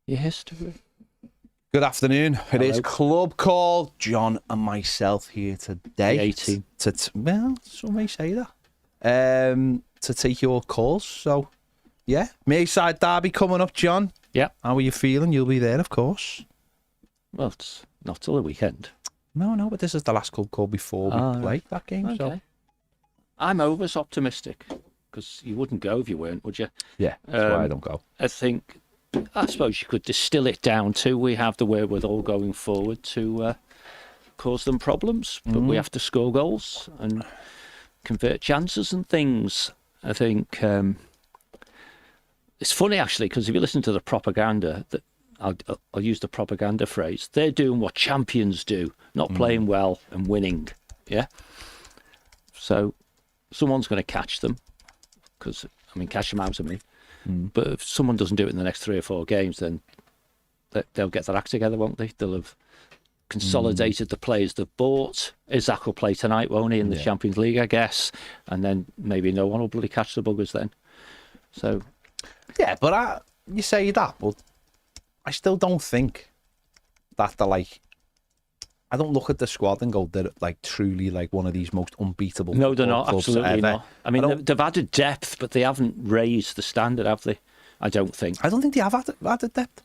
Your history. Good afternoon. It Hello. is Club Call. John and myself here today. The 18. Well, some may say that. To take your calls. So, yeah. Merseyside derby coming up, John. Yeah. How are you feeling? You'll be there, of course. Well, it's not till the weekend. No, but this is the last Club Call before we play that game. Okay. So, I'm always optimistic because you wouldn't go if you weren't, would you? yeah, that's why I don't go. I suppose you could distill it down to we have the wherewithal going forward to cause them problems, but we have to score goals and convert chances and things. I think it's funny actually because if you listen to the propaganda, that I'll use the propaganda phrase, they're doing what champions do, not playing well and winning. Yeah. So someone's going to catch them because catch them out of me. But if someone doesn't do it in the next 3 or 4 games, then they'll get their act together, won't they? They'll have consolidated the players they've bought. Isaac will play tonight, won't he, in the Champions League, I guess. And then maybe no one will bloody catch the buggers then. So, yeah, but you say that, but I still don't think that they're like. I don't look at the squad and go, they're like truly like one of these most unbeatable. no, they're not. clubs Absolutely ever. not. They've added depth, but they haven't raised the standard, have they? I don't think. I don't think they have added depth.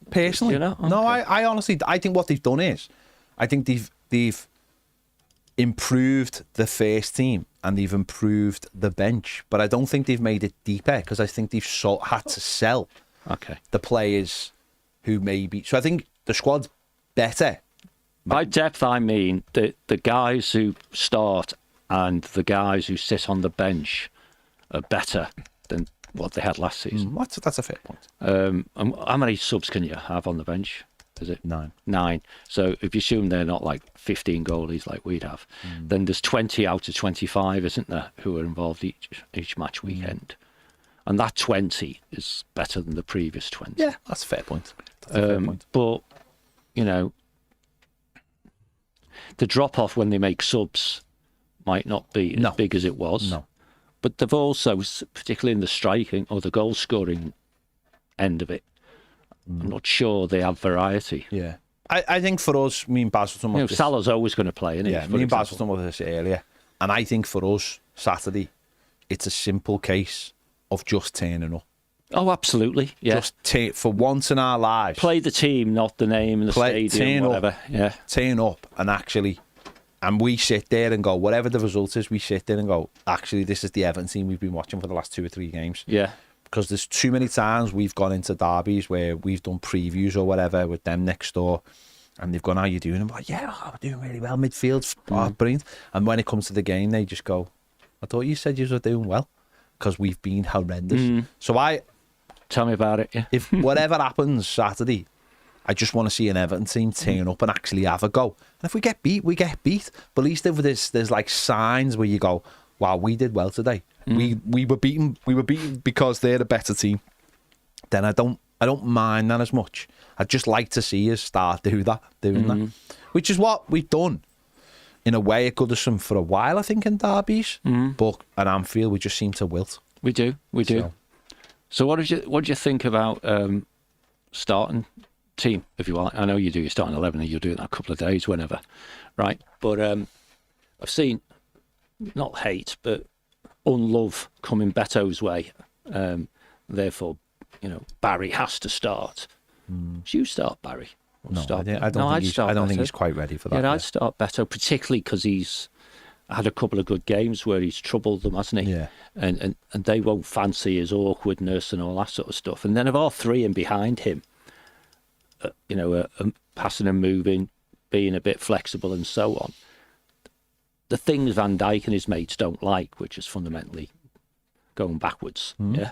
Personally, You know? No, Okay. I honestly, I think what they've done is, I think they've improved the first team and they've improved the bench, but I don't think they've made it deeper because I think they've had to sell the players who maybe. So I think the squad's better. By depth, I mean the guys who start and the guys who sit on the bench are better than what they had last season. That's a fair point. And how many subs can you have on the bench? Is it 9? 9. So if you assume they're not like 15 goalies like we'd have, then there's 20 out of 25, isn't there, who are involved each match weekend. And that 20 is better than the previous 20. Yeah, that's a fair point. That's a fair point. But, the drop-off when they make subs might not be as big as it was. No. But they've also, particularly in the striking or the goal-scoring end of it, I'm not sure they have variety. Yeah. I think for us, me and Baz were talking about this. Salah's always going to play, isn't he? Yeah, me and Baz were talking about this earlier. And I think for us, Saturday, it's a simple case of just turning up. Oh, absolutely. Yeah. Just for once in our lives. Play the team, not the name and the stadium, whatever. Yeah. Turn up and we sit there and go, whatever the result is, we sit there and go, actually, this is the Everton team we've been watching for the last 2 or 3 games. Yeah. Because there's too many times we've gone into derbies where we've done previews or whatever with them next door and they've gone, how you doing? I'm like, yeah, we're doing really well. Midfield's brilliant. And when it comes to the game, they just go, I thought you said you were doing well because we've been horrendous. So Tell me about it, yeah. if whatever happens Saturday, I just want to see an Everton team turn up and actually have a go. And if we get beat, we get beat. But at least if there's like signs where you go, wow, we did well today. We were beaten because they're the better team. Then I don't mind that as much. I'd just like to see us start doing that. Which is what we've done. In a way, at Goodison for a while, I think, in derbies. But at Anfield, we just seem to wilt. We do. So what did you think about starting team, if you want? I know you do your starting 11 and you'll do it in a couple of days, whenever, right? But I've seen, not hate, but unlove coming Beto's way. Therefore, Barry has to start. Should you start Barry? No, I don't think he's quite ready for that. Yeah, I'd start Beto, particularly because he's had a couple of good games where he's troubled them, hasn't he? Yeah. And they won't fancy his awkwardness and all that sort of stuff. And then of all three in behind him, passing and moving, being a bit flexible and so on, the things Van Dijk and his mates don't like, which is fundamentally going backwards, they're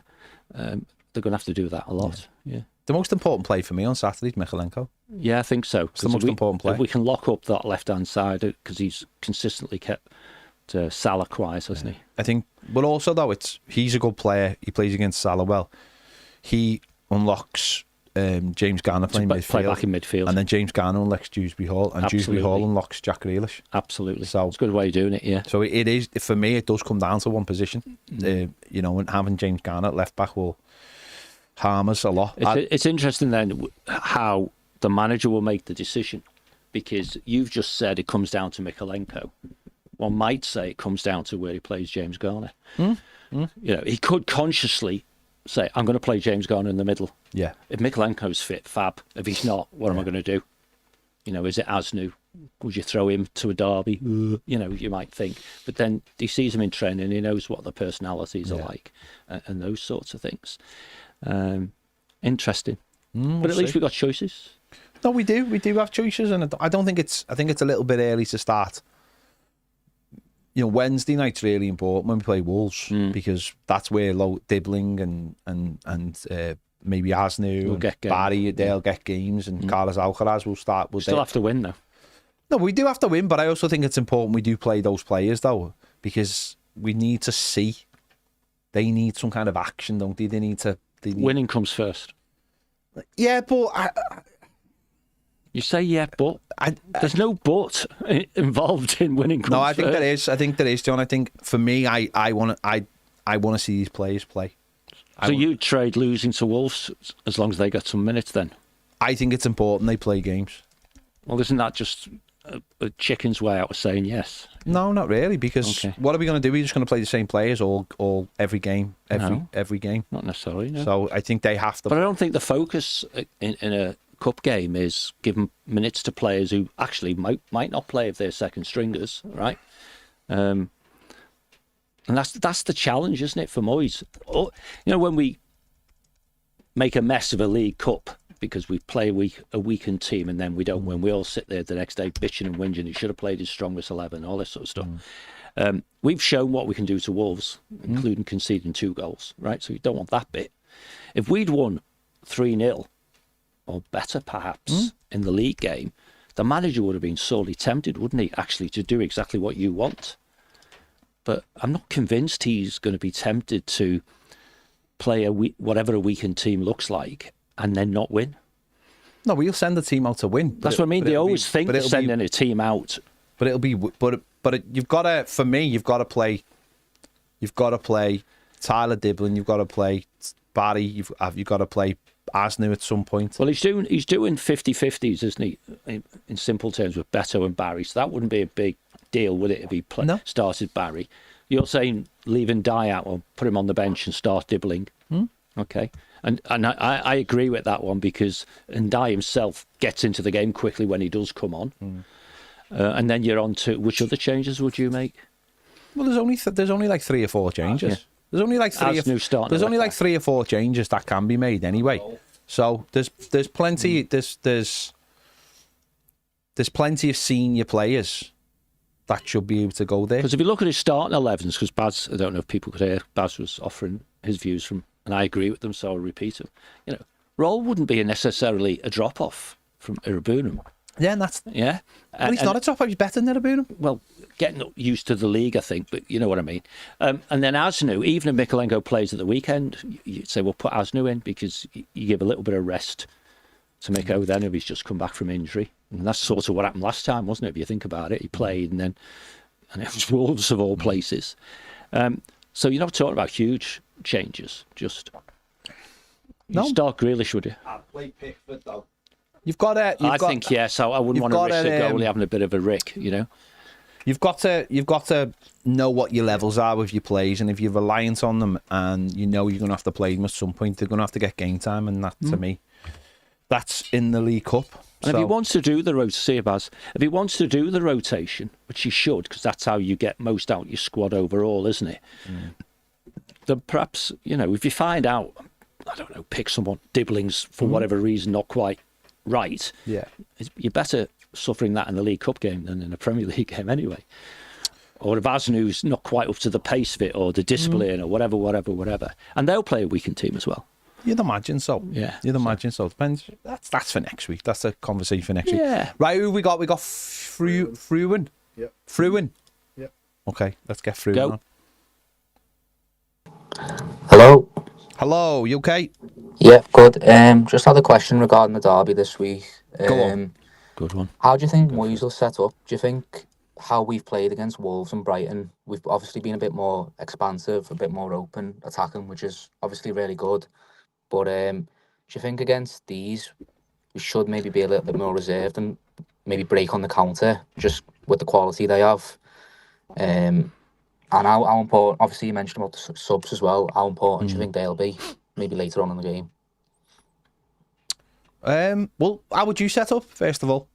going to have to do that a lot. Yeah. The most important play for me on Saturday is Michalenko. Yeah, I think so. It's the most important play. If we can lock up that left-hand side, because he's consistently kept Salah quiet, hasn't he? I think, but also though, he's a good player. He plays against Salah well. He unlocks James Garner playing midfield. Play back in midfield. And then James Garner unlocks Dewsbury Hall, and Dewsbury Hall unlocks Jack Grealish. Absolutely. So it's a good way of doing it, yeah. So it is, for me, it does come down to one position. And having James Garner at left back will harm us a lot. It's interesting then how the manager will make the decision, because you've just said it comes down to Mykolenko. One might say it comes down to where he plays James Garner. You know, he could consciously say, I'm going to play James Garner in the middle. Yeah. If Mykolenko's fit, fab. If he's not, what am I going to do? You know, is it Asnu? Would you throw him to a derby? You know, you might think. But then he sees him in training, he knows what the personalities are like, and those sorts of things. Interesting. But at least we've got choices. No, we do. We do have choices, and I don't think I think it's a little bit early to start. You know, Wednesday night's really important when we play Wolves, because that's where Dibbling and maybe Asnu and Barry, they'll get games, and Carlos Alcaraz will start. We still have to win, though. No, we do have to win, but I also think it's important we do play those players, though, because we need to see. They need some kind of action, don't they? They need. Winning comes first. Yeah, but you say yeah, but there's no but involved in winning. No, I think there is. I think there is, John. I think for me, I want to see these players play. So you trade losing to Wolves as long as they get some minutes, then? I think it's important they play games. Well, isn't that just a chicken's way out of saying yes? No, not really. Because what are we going to do? We're just going to play the same players all every game, every game. Not necessarily. No. So I think they have to. But I don't think the focus in a cup game is giving minutes to players who actually might not play if they're second stringers, right? And that's the challenge, isn't it, for Moyes? You know, when we make a mess of a League Cup because we play a weakened team and then we don't win, we all sit there the next day bitching and whinging. He should have played his strongest 11, all this sort of stuff. We've shown what we can do to Wolves, including conceding 2 goals, right? So you don't want that bit. If we'd won 3-0 or better, perhaps, in the league game, the manager would have been sorely tempted, wouldn't he, actually, to do exactly what you want. But I'm not convinced he's going to be tempted to play whatever a weakened team looks like and then not win. No, we'll send the team out to win. That's what I mean. They always think they're sending a team out. But it'll be. But you've got to. For me, you've got to play. You've got to play Tyler Diblin. You've got to play Barry. You've got to play Asnu at some point. Well, he's doing 50-50s, isn't he? In simple terms, with Beto and Barry. So that wouldn't be a big deal, would it, if he started Barry? You're saying leaving Dye out or put him on the bench and start Dibbling. Okay. And I agree with that one, because Ndai himself gets into the game quickly when he does come on. And then you're on to which other changes would you make? Well, there's only like 3 or 4 changes. There's only like 3 or 3 or 4 changes that can be made anyway. So there's plenty there's plenty of senior players that should be able to go there. Because if you look at his starting 11s, because Baz, I don't know if people could hear, Baz was offering his views from, and I agree with them, so I'll repeat them. You know, Roll wouldn't be necessarily a drop off from Irabunum. Yeah, and that's yeah. Well, he's not a drop off. He's better than Irabunum. Well, getting used to the league, I think, but you know what I mean. And then Asnu, even if Mykolenko plays at the weekend, you'd say, well, put Asnu in, because you give a little bit of rest to Miko then if he's just come back from injury. And that's sort of what happened last time, wasn't it? If you think about it, he played and it was Wolves of all places. So you're not talking about huge changes. Just start Grealish, would you? I'd play Pickford though. I think yes. I wouldn't want to risk a goalie having a bit of a rick, you know. You've got to know what your levels are with your plays, and if you're reliant on them, and you know you're going to have to play them at some point, they're going to have to get game time, and that to me, that's in the League Cup. And if he wants to do the if he wants to do the rotation, which he should, because that's how you get most out your squad overall, isn't it? Then perhaps, you know, if you find out, I don't know, pick someone, Dibbling's for whatever reason not quite right. Yeah, you're better suffering that in the League Cup game than in a Premier League game anyway. Or if Asnu's not quite up to the pace of it, or the discipline, or whatever. And they'll play a weakened team as well. You'd imagine so. Yeah. You'd imagine so. Depends. That's for next week. That's a conversation for next week. Right, who we got? We got Fruin. Yep. Fruin. Yep. Okay, let's get Fruin on. Hello. Hello, you okay? Yeah, good. Just had a question regarding the derby this week. Go on. Good one. How do you think Moyes will set up? Do you think how we've played against Wolves and Brighton, we've obviously been a bit more expansive, a bit more open, attacking, which is obviously really good. But do you think against these we should maybe be a little bit more reserved and maybe break on the counter just with the quality they have? And how important? Obviously, you mentioned about the subs as well. How important do you think they'll be maybe later on in the game? Well, how would you set up first of all?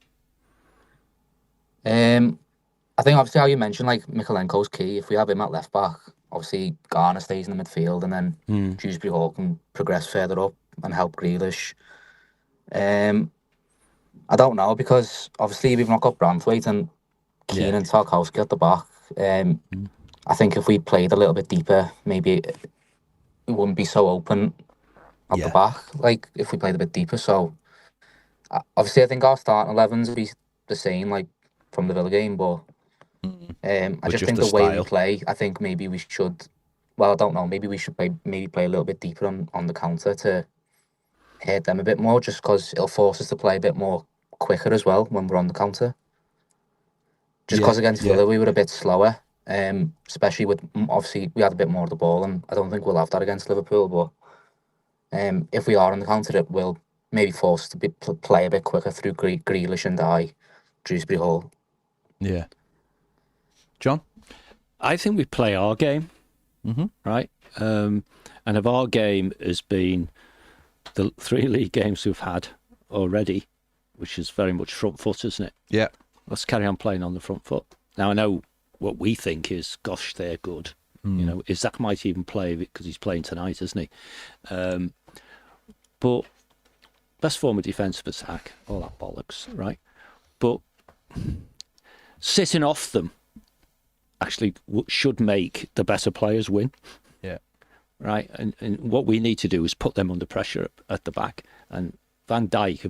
I think obviously how you mentioned like Mikalenko's key. If we have him at left back, obviously Garner stays in the midfield, and then Dewsbury Hall can progress further up and help Grealish. I don't know, because obviously we've not got Branthwaite and Keane and Tarkowski at the back. I think if we played a little bit deeper, maybe we wouldn't be so open at the back. Like if we played a bit deeper. So obviously I think our starting 11s would be the same like from the Villa game, but I just think the way we play, I think maybe we should. Well, I don't know. Maybe we should play a little bit deeper on the counter to hit them a bit more, just because it'll force us to play a bit more quicker as well when we're on the counter. Just because against Villa we were a bit slower, especially with obviously we had a bit more of the ball, and I don't think we'll have that against Liverpool. But if we are on the counter, it will maybe force us to play a bit quicker through Grealish and Dewsbury Hall. Yeah. John? I think we play our game, right? And if our game has been the 3 league games we've had already, which is very much front foot, isn't it? Yeah. Let's carry on playing on the front foot. Now, I know what we think is, gosh, they're good. You know, Isaac might even play because he's playing tonight, isn't he? But best form of defensive attack, all that bollocks, right? But sitting off them actually should make the better players win. Yeah. Right? And what we need to do is put them under pressure at the back. And Van Dijk,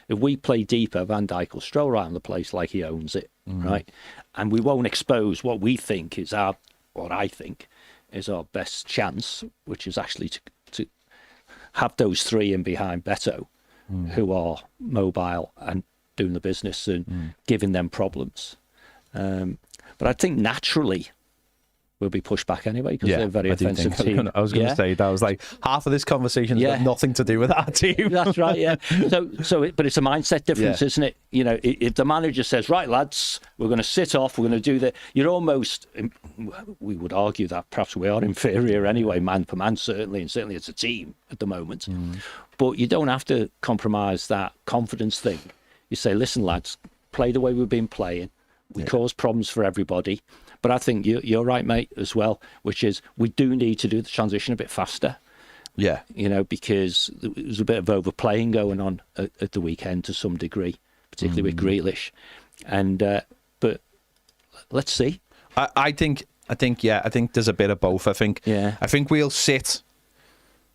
if we play deeper, Van Dijk will stroll around the place like he owns it, right? And we won't expose what we think is what I think is our best chance, which is actually to have those 3 in behind Beto, who are mobile and doing the business and giving them problems. But I think naturally we'll be pushed back anyway because they're a very offensive team. I was going to say that. I was like, half of this conversation has got nothing to do with our team. That's right, yeah. But it's a mindset difference, isn't it? You know, if the manager says, right, lads, we're going to sit off, we're going to do that, you're almost, we would argue that perhaps we are inferior anyway, man for man, certainly, and certainly as a team at the moment. But you don't have to compromise that confidence thing. You say, listen, lads, play the way we've been playing. We cause problems for everybody. But I think you're right, mate, as well, which is we do need to do the transition a bit faster. Yeah. You know, because there was a bit of overplaying going on at the weekend to some degree, particularly with Grealish. And but let's see. I think there's a bit of both. I think we'll sit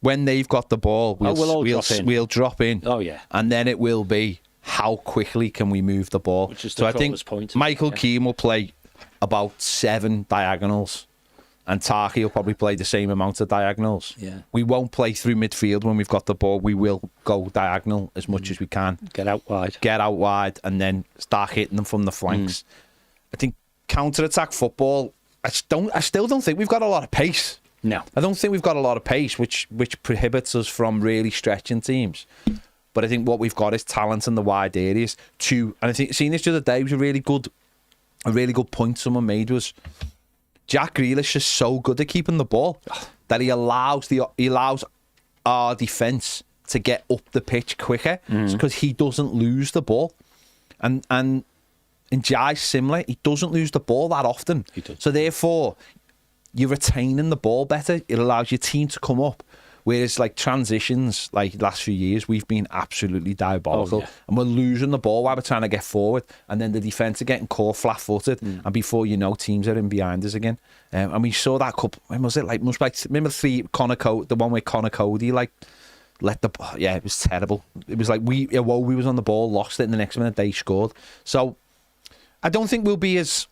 when they've got the ball. We'll drop in. Oh yeah. And then it will be how quickly can we move the ball. Which is so I think point. Michael Keane will play about 7 diagonals, and Tarky will probably play the same amount of diagonals. Yeah. We won't play through midfield when we've got the ball. We will go diagonal as much as we can. Get out wide, and then start hitting them from the flanks. I think counter-attack football, I still don't think we've got a lot of pace. No. I don't think we've got a lot of pace, which prohibits us from really stretching teams. But I think what we've got is talent in the wide areas. And I think seeing this the other day was a really good point someone made was Jack Grealish is so good at keeping the ball that he allows our defence to get up the pitch quicker because he doesn't lose the ball. And in Jai's similar, he doesn't lose the ball that often. So therefore, you're retaining the ball better. It allows your team to come up. Whereas like transitions, like last few years, we've been absolutely diabolical, and we're losing the ball while we're trying to get forward, and then the defence are getting caught flat-footed, and before you know, teams are in behind us again. And we saw that couple. When was it? Remember the one where Connor Cody let the it was terrible. It was like we was on the ball, lost it, and the next minute they scored. So I don't think we'll be as.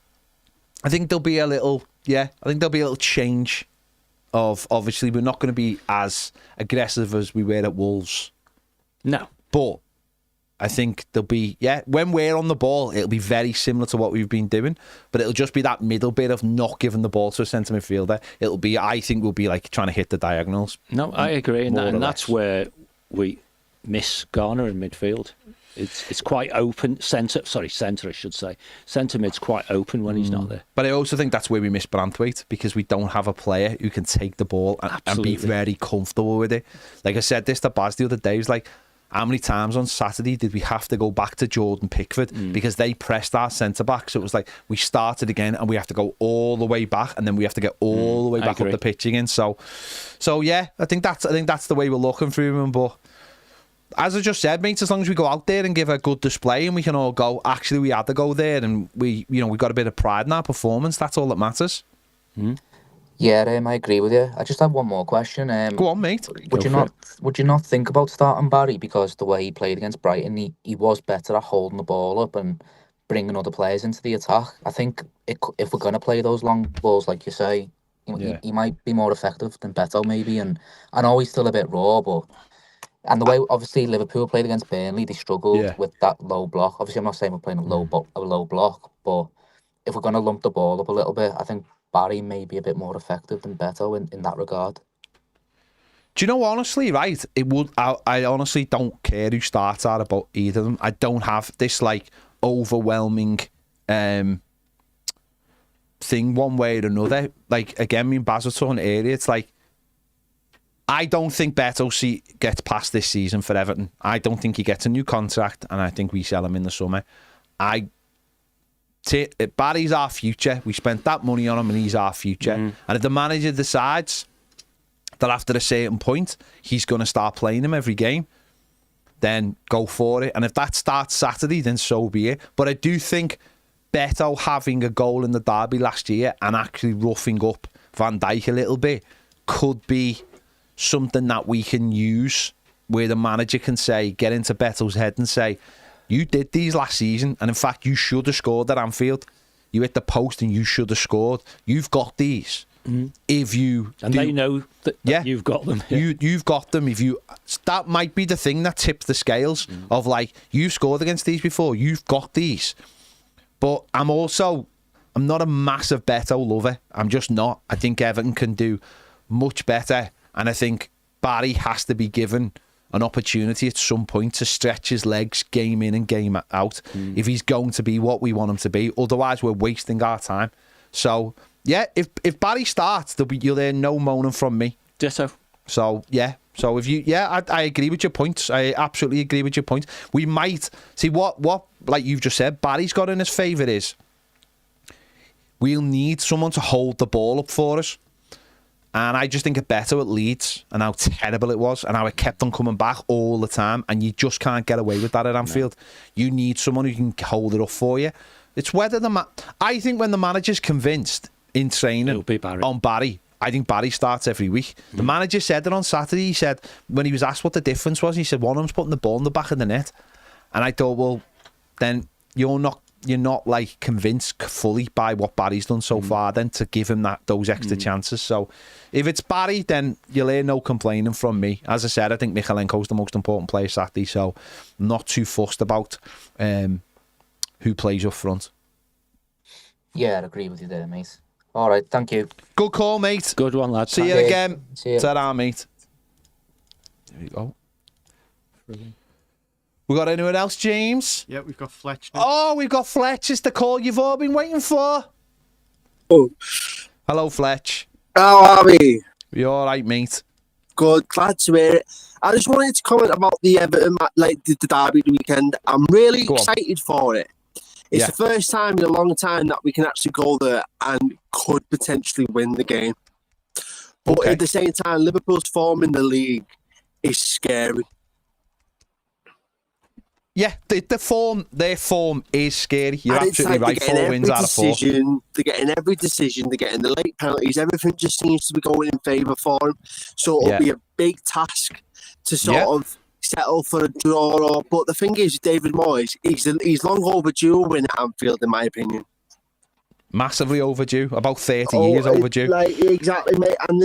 I think there'll be a little change. Of obviously we're not going to be as aggressive as we were at Wolves. No. But I think there'll be, when we're on the ball, it'll be very similar to what we've been doing, but it'll just be that middle bit of not giving the ball to a centre midfielder. It'll be, I think we'll be like trying to hit the diagonals. No, I agree, and that's where we miss Garner in midfield. It's quite open. Centre, I should say. Centre mid's quite open when he's not there. But I also think that's where we miss Branthwaite, because we don't have a player who can take the ball and be very comfortable with it. Like I said this to Baz the other day, it was like, how many times on Saturday did we have to go back to Jordan Pickford because they pressed our centre-back? So it was like we started again and we have to go all the way back, and then we have to get all the way back up the pitch again. So yeah, I think that's the way we're looking through him. But as I just said, mate, as long as we go out there and give a good display and we can all go, actually, we had to go there and we got a bit of pride in our performance, that's all that matters. Yeah, I agree with you. I just have one more question. Go on, mate. Would you not think about starting Barry, because the way he played against Brighton, he was better at holding the ball up and bringing other players into the attack. I think if we're going to play those long balls, like you say, he might be more effective than Beto maybe. And I know he's still a bit raw, but and the way obviously Liverpool played against Burnley, they struggled with that low block. Obviously, I'm not saying we're playing a low block, but if we're going to lump the ball up a little bit, I think Barry may be a bit more effective than Beto in that regard. Do you know, honestly, right? I honestly don't care who starts out about either of them. I don't have this like overwhelming thing one way or another. Like again, me and Baz were talking earlier. It's like I don't think Beto gets past this season for Everton. I don't think he gets a new contract, and I think we sell him in the summer. Barry's our future. We spent that money on him and he's our future. And if the manager decides that after a certain point he's going to start playing him every game, then go for it. And if that starts Saturday, then so be it. But I do think Beto having a goal in the derby last year and actually roughing up Van Dijk a little bit could be something that we can use, where the manager can say, get into Beto's head and say, you did these last season, and in fact, you should have scored at Anfield. You hit the post and you should have scored. You've got these. If you they know that you've got them. You've got them. That might be the thing that tips the scales of like, you've scored against these before. You've got these. But I'm not a massive Beto lover. I'm just not. I think Everton can do much better, and I think Barry has to be given an opportunity at some point to stretch his legs game in and game out if he's going to be what we want him to be. Otherwise, we're wasting our time. So, yeah, if Barry starts, you'll hear no moaning from me. Ditto. So, yeah. So, if you... Yeah, I agree with your points. I absolutely agree with your points. We might... See, what like you've just said, Barry's got in his favour is we'll need someone to hold the ball up for us. And I just think of Beto at Leeds and how terrible it was and how it kept on coming back all the time, and you just can't get away with that at Anfield. No. You need someone who can hold it up for you. It's whether I think when the manager's convinced in training on Barry, I think Barry starts every week. The manager said it on Saturday. He said, when he was asked what the difference was, he said one of them's putting the ball in the back of the net. And I thought, well, then you're not like convinced fully by what Barry's done so far then to give him those extra chances. So if it's Barry, then you'll hear no complaining from me. As I said, I think Michalenko's the most important player Saturday, so I'm not too fussed about who plays up front. Yeah, I'd agree with you there, mate. All right, thank you. Good call, mate. Good one, lad. See you again. See you. Ta-ra, mate. There you go. Brilliant. We got anyone else, James? Yeah, we've got Fletch now. Oh, we've got Fletch. It's the call you've all been waiting for. Oh. Hello, Fletch. How are we? You all right, mate? Good, glad to hear it. I just wanted to comment about the Everton, like the derby weekend. I'm really excited for it. It's the first time in a long time that we can actually go there and could potentially win the game. But at the same time, Liverpool's form in the league is scary. Yeah, their form is scary. You're absolutely right. 4 wins out of 4. They're getting every decision. They're getting the late penalties. Everything just seems to be going in favour for them. So it'll be a big task to sort of settle for a draw. But the thing is, David Moyes, he's long overdue a win at Anfield, in my opinion. Massively overdue. About 30 years overdue. Exactly, mate. And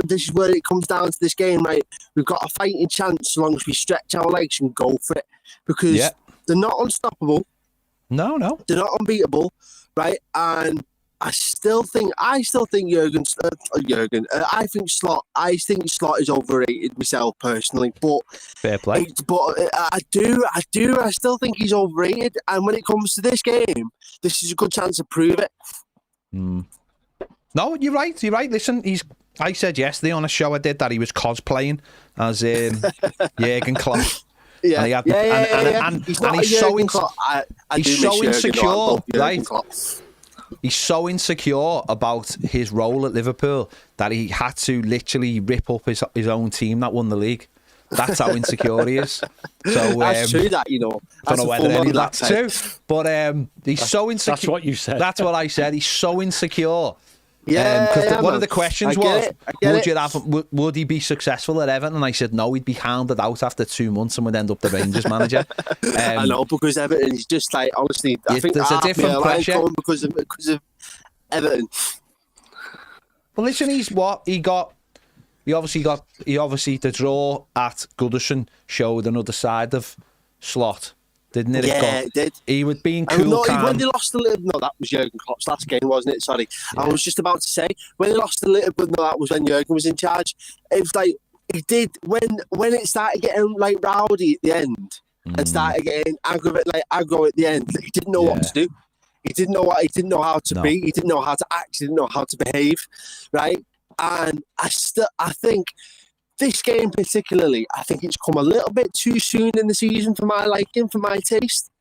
this is where it comes down to this game, right? We've got a fighting chance as long as we stretch our legs and go for it. Because They're not unstoppable. No. They're not unbeatable, right? And I still think I think Slot is overrated myself personally, but Fair play. I still think he's overrated. And when it comes to this game, this is a good chance to prove it. No, you're right. Listen, I said yesterday on a show I did that he was cosplaying as Jurgen Klopp. Yeah, and he's so insecure, right? He's so insecure about his role at Liverpool that he had to literally rip up his own team that won the league. That's how insecure he is. So that's true. That I don't know whether any of that's true, but he's so insecure. That's what you said. That's what I said. He's so insecure. Yeah, because one of the questions was, would he be successful at Everton? And I said no, he'd be hounded out after 2 months and would end up the Rangers manager. I know, because Everton is just like, honestly, I think there's a different pressure because of Everton. Well, listen, he obviously the draw at Goodison showed another side of Slot. Didn't it? Yeah, it did. He would be in cool calm. When they lost the little... No, that was Jurgen Klopp's last game, wasn't it? Sorry. Yeah. I was just about to say, when they lost the little... But no, that was when Jurgen was in charge. It was like, he did... When it started getting, like, rowdy at the end, and started getting aggro at the end, he didn't know what to do. He didn't know how to be. He didn't know how to act. He didn't know how to behave, right? And I think... This game particularly, I think it's come a little bit too soon in the season for my liking, for my taste.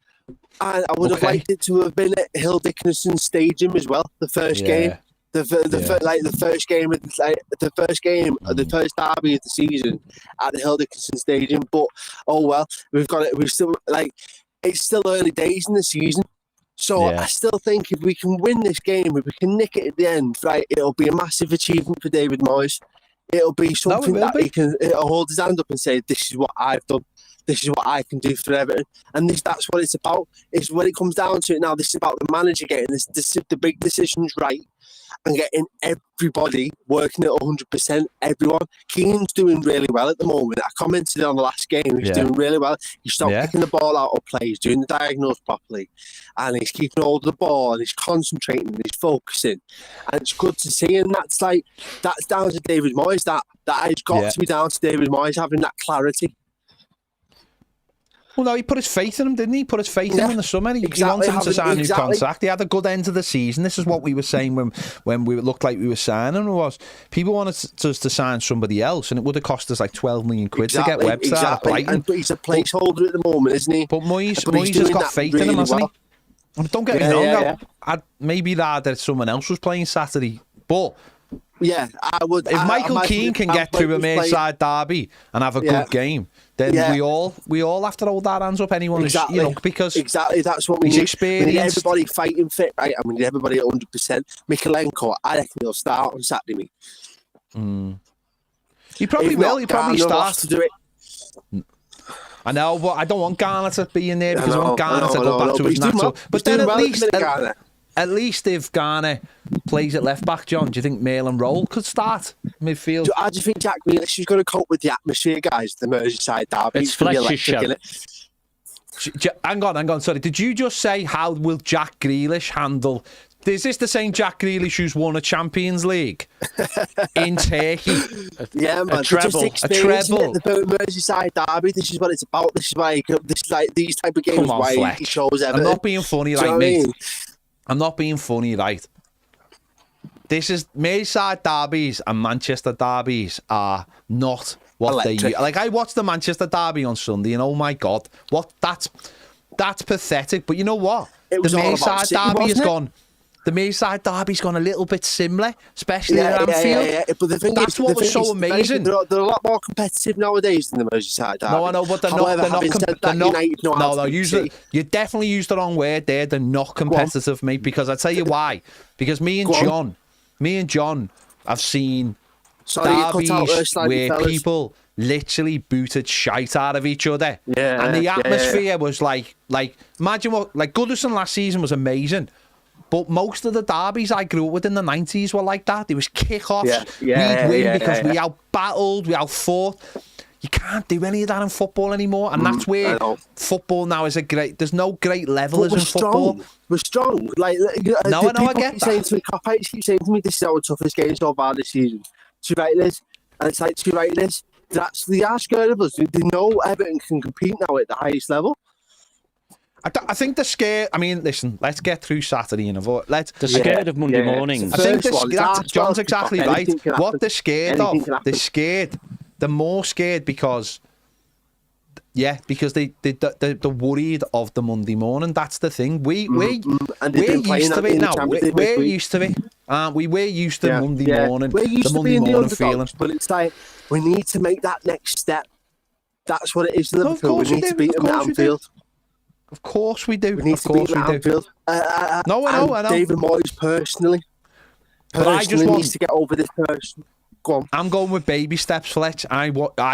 And I would have liked it to have been at Hill Dickinson Stadium as well. The first game, the first derby of the season at the Hill Dickinson Stadium. But oh well, we've got it. We've still it's still early days in the season. So I still think if we can win this game, if we can nick it at the end, right, it'll be a massive achievement for David Moyes. It'll be something it'll hold his hand up and say, this is what I've done. This is what I can do for Everton. And that's what it's about. It's when it comes down to it now, this is about the manager getting the big decisions right and getting everybody working at 100%, everyone. Keane's doing really well at the moment. I commented on the last game. He's doing really well. He's stopped picking the ball out of play. He's doing the diagonals properly. And he's keeping hold of the ball. And he's concentrating. And he's focusing. And it's good to see. And that's down to David Moyes. That has got to be down to David Moyes having that clarity. Well, no, he put his faith in him, didn't he? He put his faith in him in the summer. He wanted him to sign a new contract. He had a good end to the season. This is what we were saying when we looked like we were signing. Was people wanted us to sign somebody else, and it would have cost us like 12 million quid to get Webster. But he's a placeholder at the moment, isn't he? But Moyes has got faith in him, hasn't he? And don't get me wrong. Maybe that someone else was playing Saturday, but. Yeah, I would. If Michael Keane can get through a Merseyside derby and have a good game, then we all have to hold our hands up. Anyone, because that's what we need. We need everybody fighting fit, right? And we need everybody at 100%. Mikalenko, I reckon he'll start on Saturday. He probably will. He probably starts to do it. I know, but I don't want Garner to be in there because I want Garner to go back to his natural. But then at least if Garner plays at left back, John, do you think Malin Roll could start midfield? I just think Jack Grealish is going to cope with the atmosphere, guys. The Merseyside derby. It's Fletcher's show. Hang on. Sorry, did you just say how will Jack Grealish handle? Is this the same Jack Grealish who's won a Champions League in Turkey? Man. A treble. The Merseyside derby. This is what it's about. This is why these type of games. Why he shows Everton. I'm not being funny, right, mate? I'm not being funny, right? This is Merseyside derbies and Manchester derbies are not what they like. I watched the Manchester derby on Sunday, and oh my God, that's pathetic. But you know what? The Merseyside derby has gone. The Merseyside derby's gone a little bit similar, especially at Anfield. Yeah. But the thing that's what was so amazing. They're a lot more competitive nowadays than the Merseyside derby. No, I know, but they're not. You definitely used the wrong word there. They're not competitive, mate. Because I tell you why. Because me and John have seen derbies where people literally booted shite out of each other, and the atmosphere was like imagine what Goodison last season was amazing. But most of the derbies I grew up with in the 90s were like that. There was kick-offs. We'd win because we out-battled, we out-fought. You can't do any of that in football anymore, and that's where football now is a great. There's no great levelers in football. We're strong. Like no, I know, I get saying to me, cop-outs keep saying to me, "This is our toughest game so far this season." Too right, Liz, and it's like too right, Liz. They are scared of us. They know Everton can compete now at the highest level. I think they're scared. I mean, listen, let's get through Saturday and avoid. They're scared of Monday mornings. I think John's exactly right. What they're scared of, they're scared. They're more scared because they're worried of the Monday morning. That's the thing. We're used to it now. We're used to it. We're used to Monday morning. We're used the to being Monday the morning underdogs, feeling. but it's like we need to make that next step. That's what it is. Liverpool. We need to beat them at Anfield. Of course we do. We need to beat them at Anfield. No, I know. David Moyes personally needs to get over this person. Go on. I'm going with baby steps, Fletch. I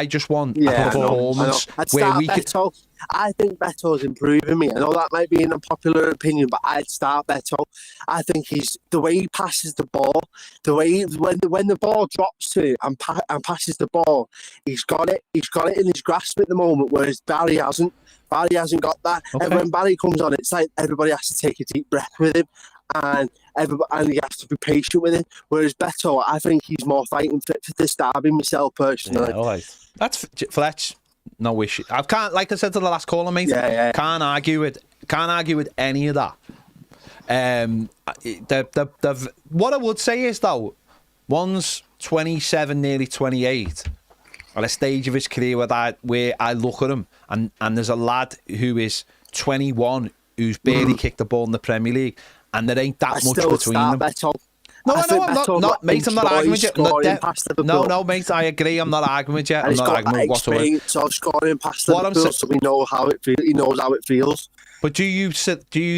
just want a performance where we Beto. I think Beto's improving me. I know that might be an unpopular opinion, but I'd start Beto. I think the way he passes the ball, the way when the ball drops to him and passes the ball, he's got it. He's got it in his grasp at the moment, whereas Barry hasn't. Barry hasn't got that. Okay. And when Barry comes on, it's like everybody has to take a deep breath with him, and you have to be patient with him. Whereas Beto, I think he's more fighting fit for this derby myself personally. Yeah, all right. That's Fletch. No issue. I can't, like I said to the last caller, mate. Can't argue with any of that. What I would say is though, one's 27, nearly 28. At a stage of his career where I look at him and there's a lad who is 21 who's barely kicked the ball in the Premier League, and there ain't that much between them. No, I'm not, mate. I'm not arguing with you. No, mate. I agree. I'm not arguing with you. I'm not arguing whatsoever. So scoring past Liverpool, so we know how it feels. He knows how it feels. But do you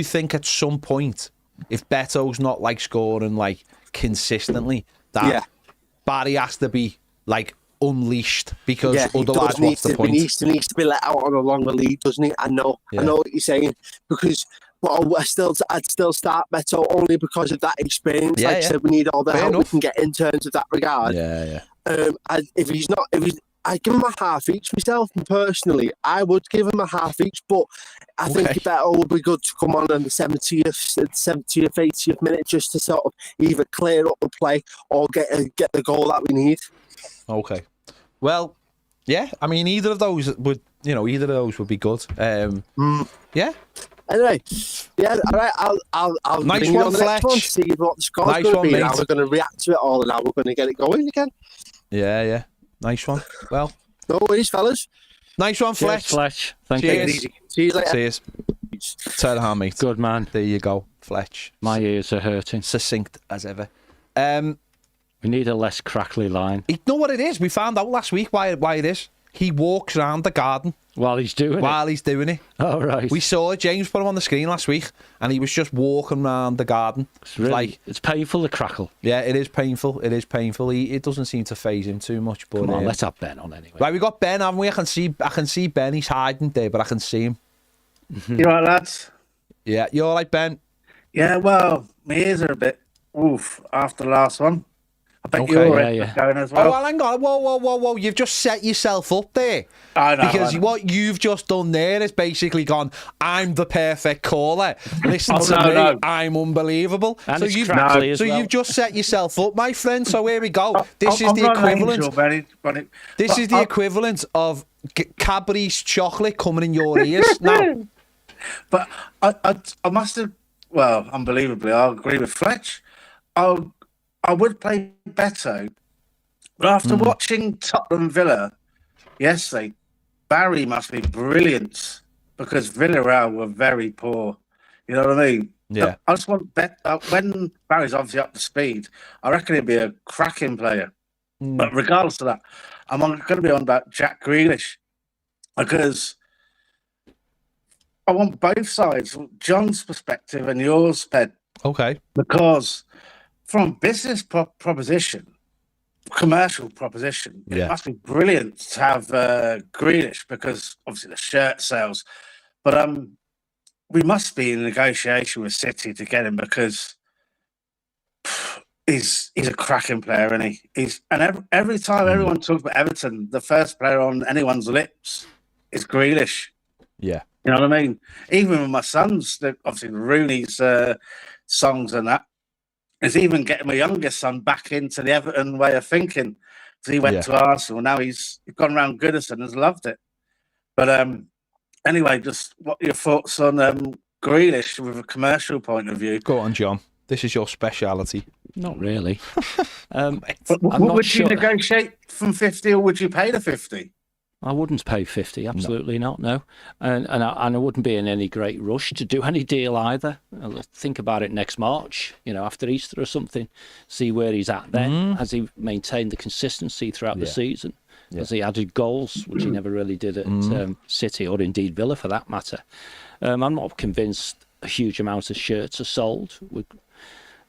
think at some point, if Beto's not like scoring like consistently, that Barry has to be like unleashed, because otherwise what's the point? He needs to be let out on a longer lead, doesn't he? I know what you're saying, because I'd still start Beto only because of that experience. I said, we need all the help we can get in terms of that regard. I'd give him a half each myself, and personally, I would give him a half each, but I think Beto would be good to come on in the 70th, 80th minute, just to sort of either clear up the play or get the goal that we need. Okay. Well, yeah. I mean, either of those would be good. Yeah. Anyway, all right. I'll nice bring one, on the Fletch. next one to see what the score's going to be. How we're going to react to it all, and how we're going to get it going again. Yeah. Nice one. Well, no worries, fellas. Nice one, Fletch. Fletch. Thank you. See you later. Cheers. Tell her, mate. Good man. There you go, Fletch. My ears are hurting. Succinct as ever. We need a less crackly line. You know what it is? We found out last week why it is. He walks around the garden while he's doing it. Oh, right. We saw James put him on the screen last week, and he was just walking around the garden. It's painful, the crackle. Yeah, it is painful. It doesn't seem to faze him too much. But come on, let's have Ben on anyway. Right, we got Ben, haven't we? I can see Ben. He's hiding there, but I can see him. You all right, lads? Yeah, you all right, Ben? Yeah, well, my ears are a bit after the last one. I bet you're going as well. Oh, well, hang on. Whoa. You've just set yourself up there. I know. Because what you've just done there is basically gone, I'm the perfect caller. Listen to me. No. I'm unbelievable. And so you've just set yourself up, my friend. So here we go. This is the equivalent. This is the equivalent of Cadbury's chocolate coming in your ears now. But I must have, well, unbelievably, I'll agree with Fletch. I would play Beto, but after watching Tottenham Villa yesterday, Barry must be brilliant, because Villarreal were very poor. You know what I mean? Yeah. I just want when Barry's obviously up to speed, I reckon he'd be a cracking player. But regardless of that, I'm going to be on about Jack Grealish, because I want both sides, John's perspective and yours, Ped. Okay. Because from business proposition, commercial proposition, it must be brilliant to have Grealish, because obviously the shirt sales. But we must be in negotiation with City to get him, because he's a cracking player, and every time everyone talks about Everton, the first player on anyone's lips is Grealish. Yeah. You know what I mean? Even with my sons, obviously Rooney's songs and that, is even getting my youngest son back into the Everton way of thinking. So he went to Arsenal, now he's gone around Goodison and has loved it. But anyway, just what are your thoughts on Grealish with a commercial point of view? Go on, John. This is your speciality. Not really. Would you negotiate from 50 or would you pay the 50? I wouldn't pay 50, absolutely not, no. And I wouldn't be in any great rush to do any deal either. I'll think about it next March, after Easter or something, see where he's at then. Has he maintained the consistency throughout the season? Has he added goals, which he never really did at City or indeed Villa for that matter? I'm not convinced a huge amount of shirts are sold.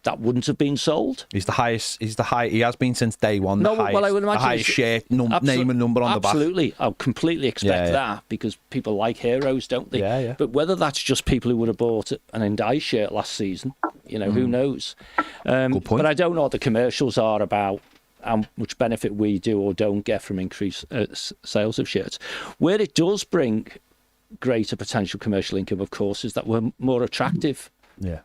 That wouldn't have been sold. He's the highest. He has been since day one. No, well, I would imagine the highest shirt name and number on the back. Absolutely, I completely expect that because people like heroes, don't they? Yeah. But whether that's just people who would have bought an Ndai shirt last season, who knows? Good point. But I don't know what the commercials are about. How much benefit we do or don't get from increased sales of shirts. Where it does bring greater potential commercial income, of course, is that we're more attractive.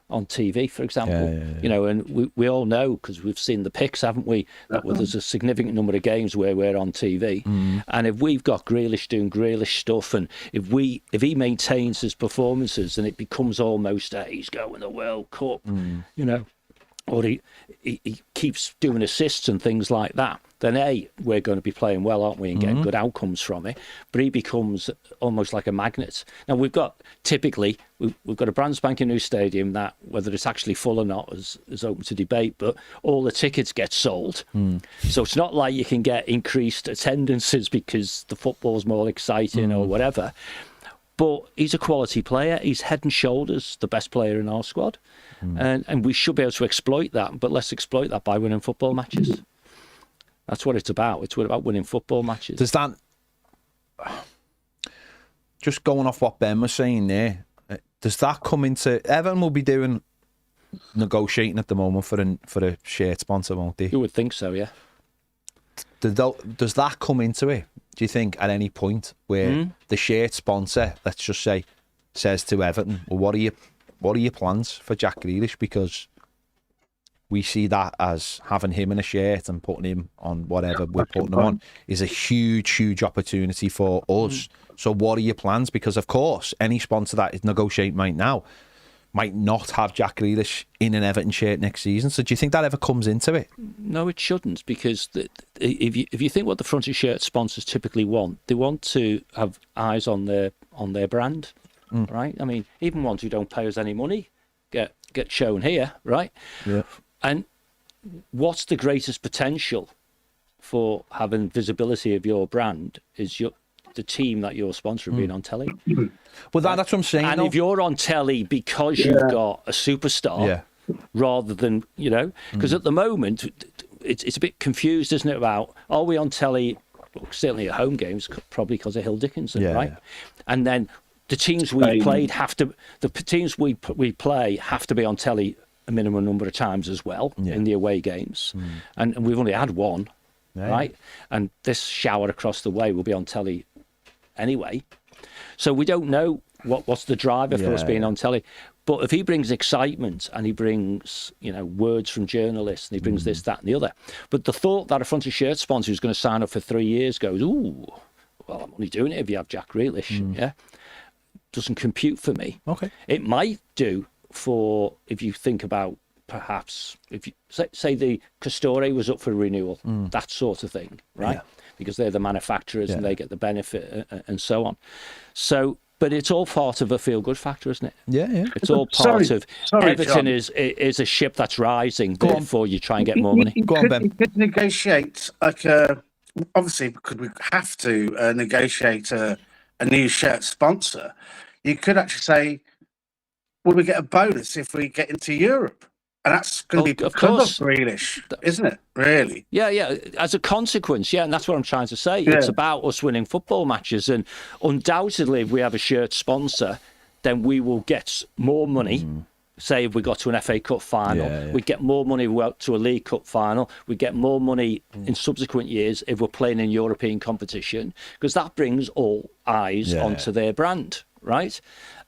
On TV, for example, and we all know because we've seen the pics, haven't we? That there's a significant number of games where we're on TV, and if we've got Grealish doing Grealish stuff, and if he maintains his performances, and it becomes almost he's going the World Cup, or he keeps doing assists and things like that, then we're going to be playing well, aren't we, and getting good outcomes from it. But he becomes almost like a magnet. Now we've got a brand spanking new stadium that, whether it's actually full or not, is open to debate. But all the tickets get sold, so it's not like you can get increased attendances because the football's more exciting or whatever. But he's a quality player. He's head and shoulders the best player in our squad, and we should be able to exploit that. But let's exploit that by winning football matches. That's what it's about. It's about winning football matches. Does that, just going off what Ben was saying there, does that come into, Everton will be negotiating at the moment for a shirt sponsor, won't they? You would think so, yeah. Does that come into it, do you think, at any point where the shirt sponsor, let's just say, says to Everton, well, what are your plans for Jack Grealish? Because we see that as having him in a shirt and putting him on whatever we're putting him on is a huge, huge opportunity for us. So what are your plans? Because, of course, any sponsor that is negotiating right now might not have Jack Grealish in an Everton shirt next season. So do you think that ever comes into it? No, it shouldn't, because if you think what the front of shirt sponsors typically want, they want to have eyes on their brand, right? I mean, even ones who don't pay us any money get shown here, right? Yeah. And what's the greatest potential for having visibility of your brand is the team that you're sponsoring being on telly. Well, that's what I'm saying. And if you're on telly because you've got a superstar, rather than, because at the moment it's a bit confused, isn't it, about, are we on telly, certainly at home games, probably because of Hill Dickinson, right? And then the teams we played the teams we play have to be on telly a minimum number of times as well in the away games. And we've only had one, right? And this shower across the way will be on telly anyway. So we don't know what's the driver for us being on telly. But if he brings excitement and he brings, words from journalists and he brings this, that and the other. But the thought that a front of shirt sponsor who's going to sign up for 3 years goes, ooh, well, I'm only doing it if you have Jack Grealish, doesn't compute for me. Okay. It might do for, if you think about perhaps, if you say the Castore was up for renewal, that sort of thing, right? Because they're the manufacturers and they get the benefit and so on. So, but it's all part of a feel-good factor, isn't it? Yeah. It's all part of Everton John. is a ship that's rising. Therefore, you try and get more money. Go on, Ben. You could negotiate, obviously, could we have to negotiate a new shirt sponsor? You could actually say, will we get a bonus if we get into Europe? And that's going to be because of Grealish, isn't it? Really? Yeah. As a consequence, and that's what I'm trying to say. Yeah. It's about us winning football matches, and undoubtedly, if we have a shirt sponsor, then we will get more money say if we got to an FA Cup final, Yeah. we'd get more money if we went to a League Cup final, we'd get more money in subsequent years if we're playing in European competition, because that brings all eyes onto their brand, right?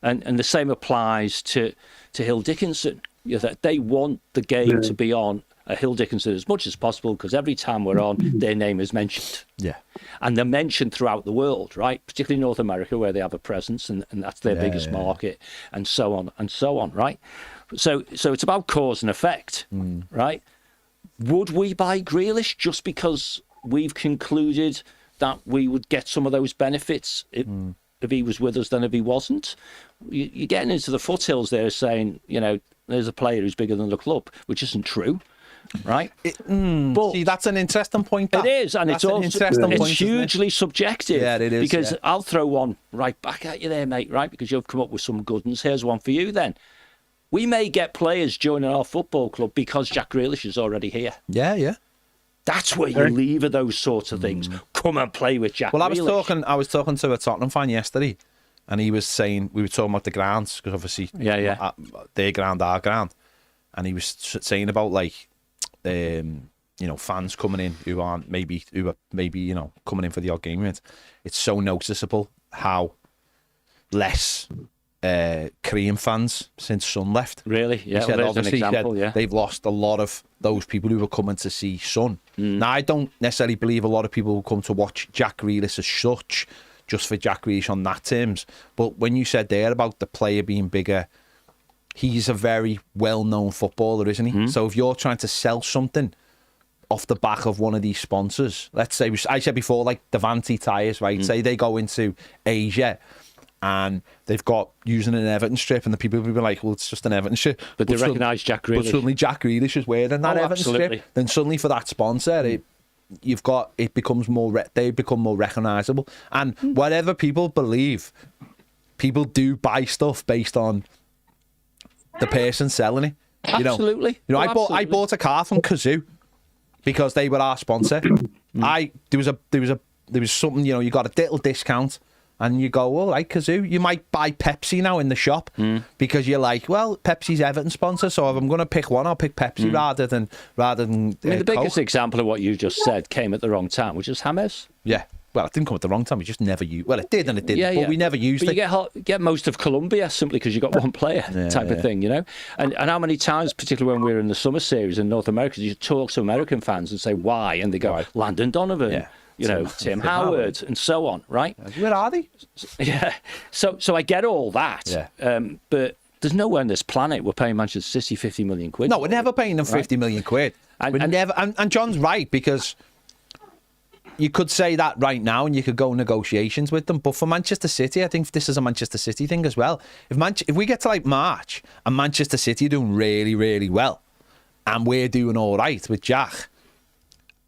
And the same applies to Hill Dickinson. You know, that they want the game to be on at Hill Dickinson as much as possible, because every time we're on, their name is mentioned. Yeah. And they're mentioned throughout the world, right? Particularly North America, where they have a presence, and that's their biggest market, and so on, right? So it's about cause and effect, right? Would we buy Grealish just because we've concluded that we would get some of those benefits if he was with us than if he wasn't? You're getting into the foothills there, saying, you know, there's a player who's bigger than the club, which isn't true. Right, but see, that's an interesting point. It is, and it's also hugely subjective. Yeah, it is. Because I'll throw one right back at you there, mate. Right, because you've come up with some good ones. Here's one for you. Then we may get players joining our football club because Jack Grealish is already here. Yeah. That's where you lever those sorts of things. Come and play with Jack. Well, Grealish. I was talking to a Tottenham fan yesterday, and he was saying, we were talking about the grounds, because obviously, their ground, our ground, and he was saying about like, you know, fans coming in who are maybe you know, coming in for the odd game. It's so noticeable how less Korean fans since Son left. Really? Yeah. Said, well, there's an example. Yeah. They've lost a lot of those people who were coming to see Son. Now, I don't necessarily believe a lot of people will come to watch Jack Grealish as such, just for Jack Grealish on that terms. But when you said there about the player being bigger, he's a very well-known footballer, isn't he? So if you're trying to sell something off the back of one of these sponsors, let's say, I said before, like Davanti tyres, right? Say they go into Asia and they've got using an Everton strip, and the people will be like, well, it's just an Everton strip. But they recognise Jack Grealish. But suddenly Jack Grealish is wearing that Everton strip. Then suddenly for that sponsor, it becomes more, they become more recognisable. And whatever people believe, people do buy stuff based on the person selling it. Absolutely. You know, I bought a car from Kazoo because they were our sponsor. There was something, you know, you got a little discount, and you go, all right, Kazoo, you might buy Pepsi now in the shop because you're like, well, Pepsi's Everton sponsor, so if I'm going to pick one, I'll pick Pepsi rather than I mean, the biggest Coke. example of what you just said came at the wrong time, which is James. Yeah. Well, it didn't come at the wrong time. We just never used. Well, it did and it didn't. Yeah, but we never used but it. You get most of Colombia simply because you got one player type of thing, you know. And how many times, particularly when we were in the summer series in North America, you talk to American fans and say why, and they go Landon Donovan, you know, Tim Howard, and so on, right? Where are they? Yeah. So I get all that. Yeah. But there's nowhere on this planet we're paying Manchester City 50 million quid. No, we're never paying them 50 million quid. And John's right, because you could say that right now and you could go negotiations with them. But for Manchester City, I think this is a Manchester City thing as well. If we get to like March and Manchester City are doing really, really well and we're doing all right with Jack,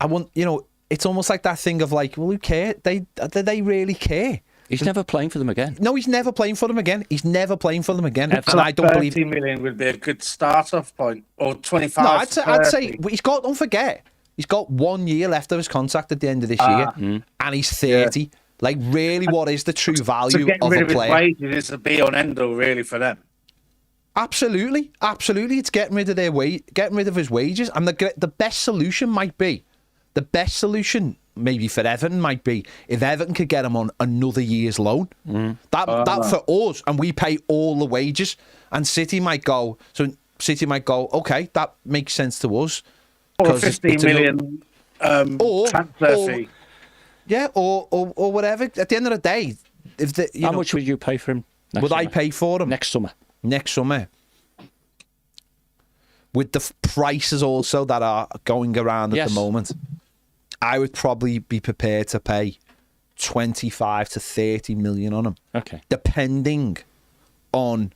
I want, you know, it's almost like that thing of like, well, who care? Do they really care? He's never playing for them again. No, he's never playing for them again. He's never playing for them again. And I don't believe 30 million would be a good start-off point, or 25. No, I'd say don't forget, he's got 1 year left of his contract at the end of this year, and he's 30. Yeah. Like, really, what is the true value of a player? Wages is a be on end all, really, for them. Absolutely. It's getting rid of getting rid of his wages, and the best solution might be, maybe for Everton might be if Everton could get him on another year's loan. That for us, and we pay all the wages, and City might go. Okay, that makes sense to us. Or 15 million transfer fee. Yeah, or whatever. At the end of the day, how much would you pay for him? I pay for him next summer? Next summer, with the prices also that are going around at the moment, I would probably be prepared to pay 25 to 30 million on him. Okay. Depending on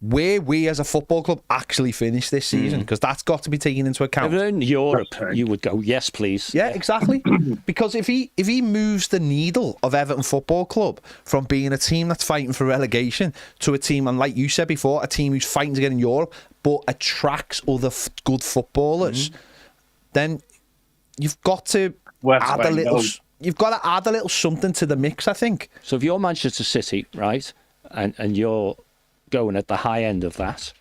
where we as a football club actually finish this season, because that's got to be taken into account. If in Europe, you would go, yes, please. Yeah, exactly. Because if he moves the needle of Everton Football Club from being a team that's fighting for relegation to a team, and like you said before, a team who's fighting to get in Europe but attracts other good footballers, then you've got to add a little. You've got to add a little something to the mix, I think. So if you're Manchester City, right, and you're going at the high end of that.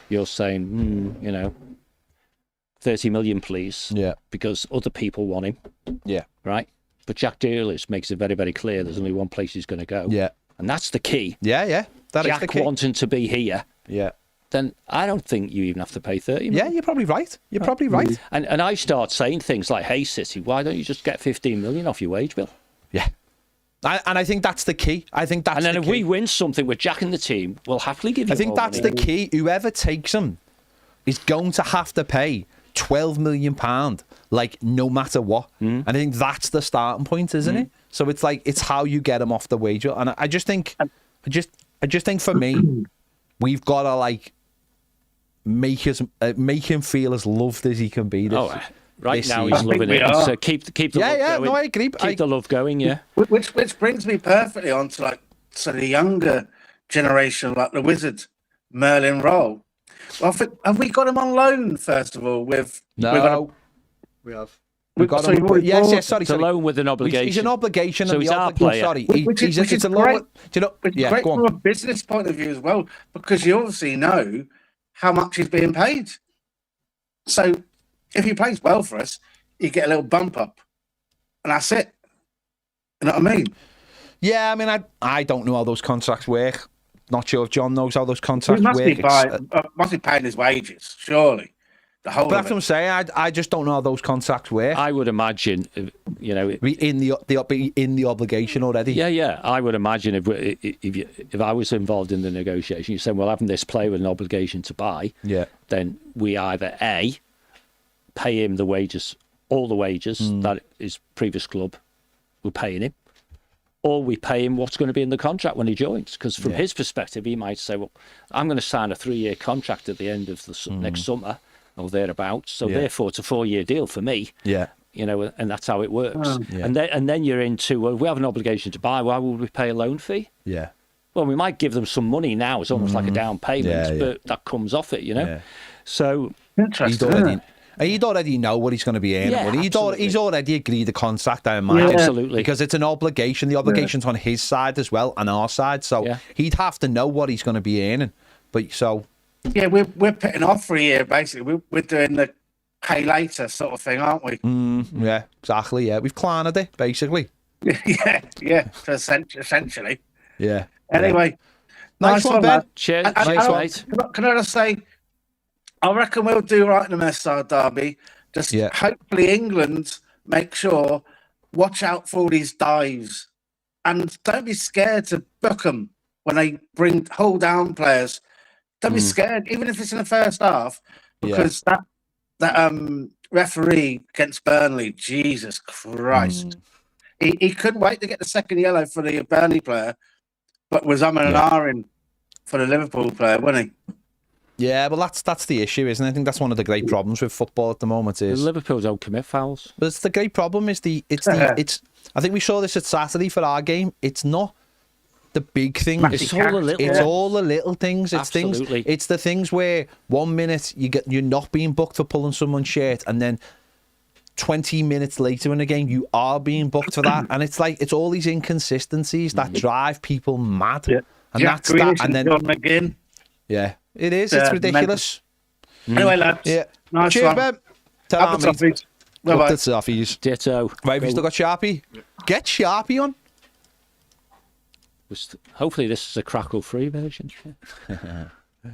You're saying, 30 million, please. Yeah. Because other people want him. Yeah. Right? But Jack Grealish makes it very, very clear there's only one place he's going to go. Yeah. And that's the key. Yeah. That is Jack the key. wanting to be here. Yeah. Then I don't think you even have to pay 30 million. Yeah, you're probably right. You're probably right. And I start saying things like, hey, City, why don't you just get 15 million off your wage bill? Yeah. And I think that's the key. I think that's And then the if key. we win something with Jack and the team, we'll happily give you I think more that's money. the key. Whoever takes him is going to have to pay £12 million, like no matter what. And I think that's the starting point, isn't it? So it's like it's how you get him off the wage. And I just think, for me, we've got to like make him feel as loved as he can be. Right now season. he's loving we it. are. So keep the love going. No, I agree. Keep the love going, yeah. Which brings me perfectly on to like the younger generation, like the Wizard, Merlin Roll. Well, have we got him on loan first of all? No, We have. we've got sorry, him. what- Yes, sorry. It's a loan with an obligation. He's an obligation. So and he's the our player. Sorry, Which is it's a loan. great. Do you know? It's Yeah, great go from on. a business point of view as well, because you obviously know how much he's being paid. So if he plays well for us, you get a little bump up, and that's it. You know what I mean? Yeah, I mean, I don't know how those contracts work. Not sure if John knows how those He contracts must work. must be paying his wages, surely. The whole But of that's what I'm it. saying. I just don't know how those contracts work. I would imagine, Be in the obligation already. Yeah. I would imagine if I was involved in the negotiation, you said, well, having this player with an obligation to buy, Yeah. then we either A, pay him the wages, all the wages that his previous club were paying him, or we pay him what's going to be in the contract when he joins. Because from his perspective, he might say, well, I'm going to sign a 3-year contract at the end of the next summer or thereabouts. So therefore, it's a 4-year deal for me. Yeah. And that's how it works. Yeah. And then you're into, well, if we have an obligation to buy, why would we pay a loan fee? Yeah. Well, we might give them some money now. It's almost like a down payment, but that comes off it, Yeah. So Interesting. He'd already know what he's going to be earning. Yeah, He's already agreed the contract, I imagine. Absolutely. Because it's an obligation. The obligation's on his side as well and our side. So he'd have to know what he's going to be earning. But so... Yeah, we're putting off for a year, basically. We're doing the pay later sort of thing, aren't we? Yeah, exactly. Yeah, we've cloned it, basically. yeah, essentially. Yeah. Anyway, Nice one, Ben. lad. cheers, And- cheers, and- mate. Can I just say, I reckon we'll do right in the Merseyside derby. Just hopefully England make sure, watch out for all these dives, and don't be scared to book them when they hold down players. Don't be scared, even if it's in the first half, because that referee against Burnley, Jesus Christ, he couldn't wait to get the second yellow for the Burnley player, but was umming and ahhing for the Liverpool player, wasn't he? Yeah, well, that's the issue, isn't it? I think that's one of the great problems with football at the moment. Is Liverpool don't commit fouls. But it's the great problem is it's I think we saw this at Saturday for our game. It's not the big things. It's all the little. It's all the little things. It's Absolutely. things. It's the things where 1 minute you're not being booked for pulling someone's shirt, and then 20 minutes later in the game you are being booked for that. And it's like it's all these inconsistencies that drive people mad. Yeah. And Jack that's Grealish that. And then John McGinn. yeah, it is. It's ridiculous. Anyway, lads. Yeah. Nice Cheers, one. Ben. Tell Have the our mate. toffees. Bye-bye. Up the Toffees. Ditto. Right, have you still got Sharpie? Get Sharpie on. Hopefully this is a crackle-free version.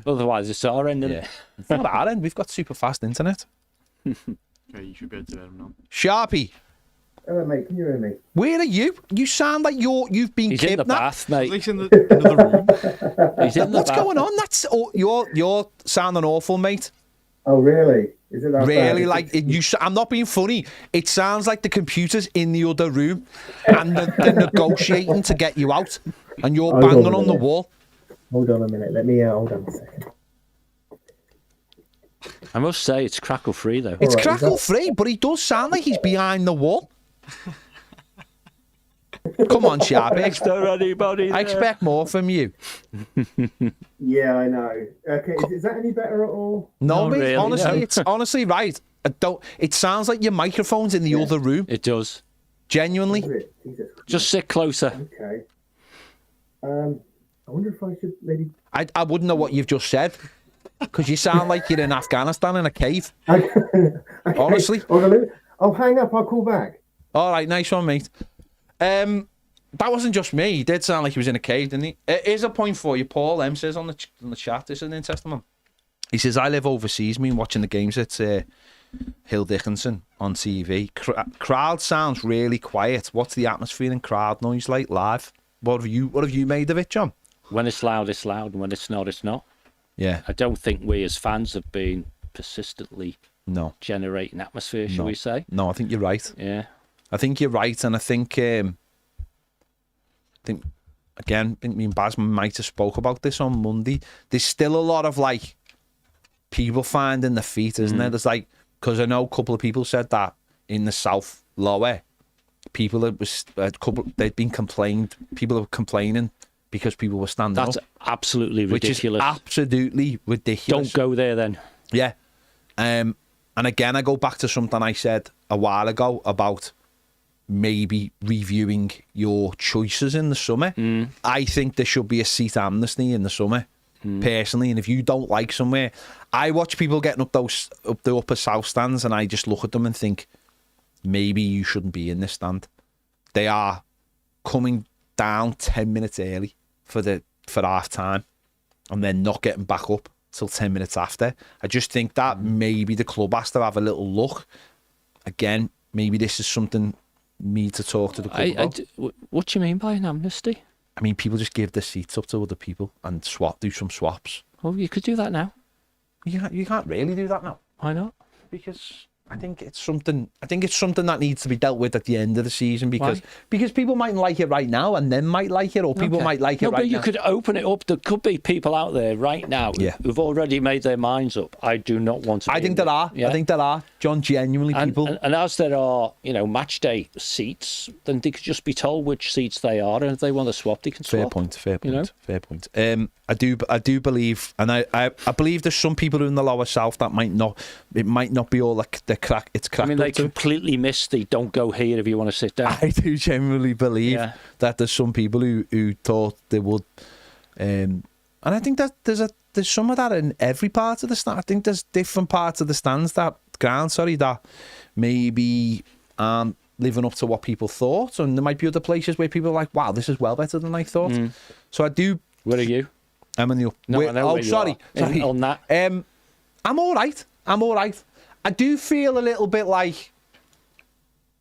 Otherwise, it's our end, isn't it? It's not our end. We've got super fast internet. Yeah, you should be able to hear them now. Sharpie, Hello, mate. Can you hear me? where are you? You sound like you've been He's in the kidnapped. bath, At mate. least in the room. He's in the What's bath. going on? That's you're sounding awful, mate. Oh, really? Is it that Really, bad? like I'm not being funny. It sounds like the computer's in the other room, and they're negotiating to get you out, and you're Hold on banging a on the minute. wall. Hold on a minute. Let me hold on a second. I must say, it's crackle-free, though. It's Alright, is crackle that- free, but he does sound like he's behind the wall. Come on, Sharpie. Is there anybody I there? expect more from you. Yeah, I know. Okay, is that any better at all? No, Not mate. really, honestly, no. it's honestly right. I don't. It sounds like your microphone's in the other room. It does. Is Genuinely. it? Jesus. Just sit closer. Okay. I wonder if I should maybe. I wouldn't know what you've just said because you sound like you're in Afghanistan in a cave. Okay. Honestly. I'll hang up. I'll call back. All right, nice one, mate. That wasn't just me. He did sound like he was in a cave, didn't he? Here's a point for you. Paul M says on the chat, this is an interesting one. He says, I live overseas, me watching the games at Hill Dickinson on TV. Crowd sounds really quiet. What's the atmosphere and crowd noise like live? What have you made of it, John? When it's loud, it's loud, and when it's not, it's not. Yeah. I don't think we as fans have been persistently generating atmosphere, shall we say? No, I think you're right. Yeah. I think you're right, and I think again, I think me and Baz might have spoke about this on Monday. There's still a lot of like people finding their feet, isn't there? There's like, because I know a couple of people said that in the South Lower, people that was they'd been complained. People were complaining because people were standing That's up. absolutely ridiculous. Which is absolutely ridiculous. Don't go there then. Yeah. And again, I go back to something I said a while ago about maybe reviewing your choices in the summer. I think there should be a seat amnesty in the summer, personally. And if you don't like somewhere, I watch people getting up the upper south stands, and I just look at them and think, maybe you shouldn't be in this stand. They are coming down 10 minutes early for half time, and then not getting back up till 10 minutes after. I just think that maybe the club has to have a little look. Again, maybe this is something me to talk to the club about. What do you mean by an amnesty? I mean, people just give their seats up to other people and do some swaps. Oh, you could do that now. You can't really do that now. Why not? Because I think it's something that needs to be dealt with at the end of the season, because people mightn't like it right now and then might like it, or people might like it right now. But you could open it up. There could be people out there right now who've already made their minds up. I do not want to. I think there are. I think there are, John, genuinely people. And as there are, match day seats, then they could just be told which seats they are, and if they want to swap, they can swap. Fair point. I do believe, and I believe there's some people in the lower south that might not be all like the crack. It's cracked. I mean, they completely missed the "don't go here if you want to sit down." I do genuinely believe that there's some people who thought they would, and I think that there's some of that in every part of the stand. I think there's different parts of the stands that maybe aren't living up to what people thought, and there might be other places where people are like, "Wow, this is well better than I thought." So I do. Where are you? I'm in the. Sorry. On that. I'm all right. I do feel a little bit like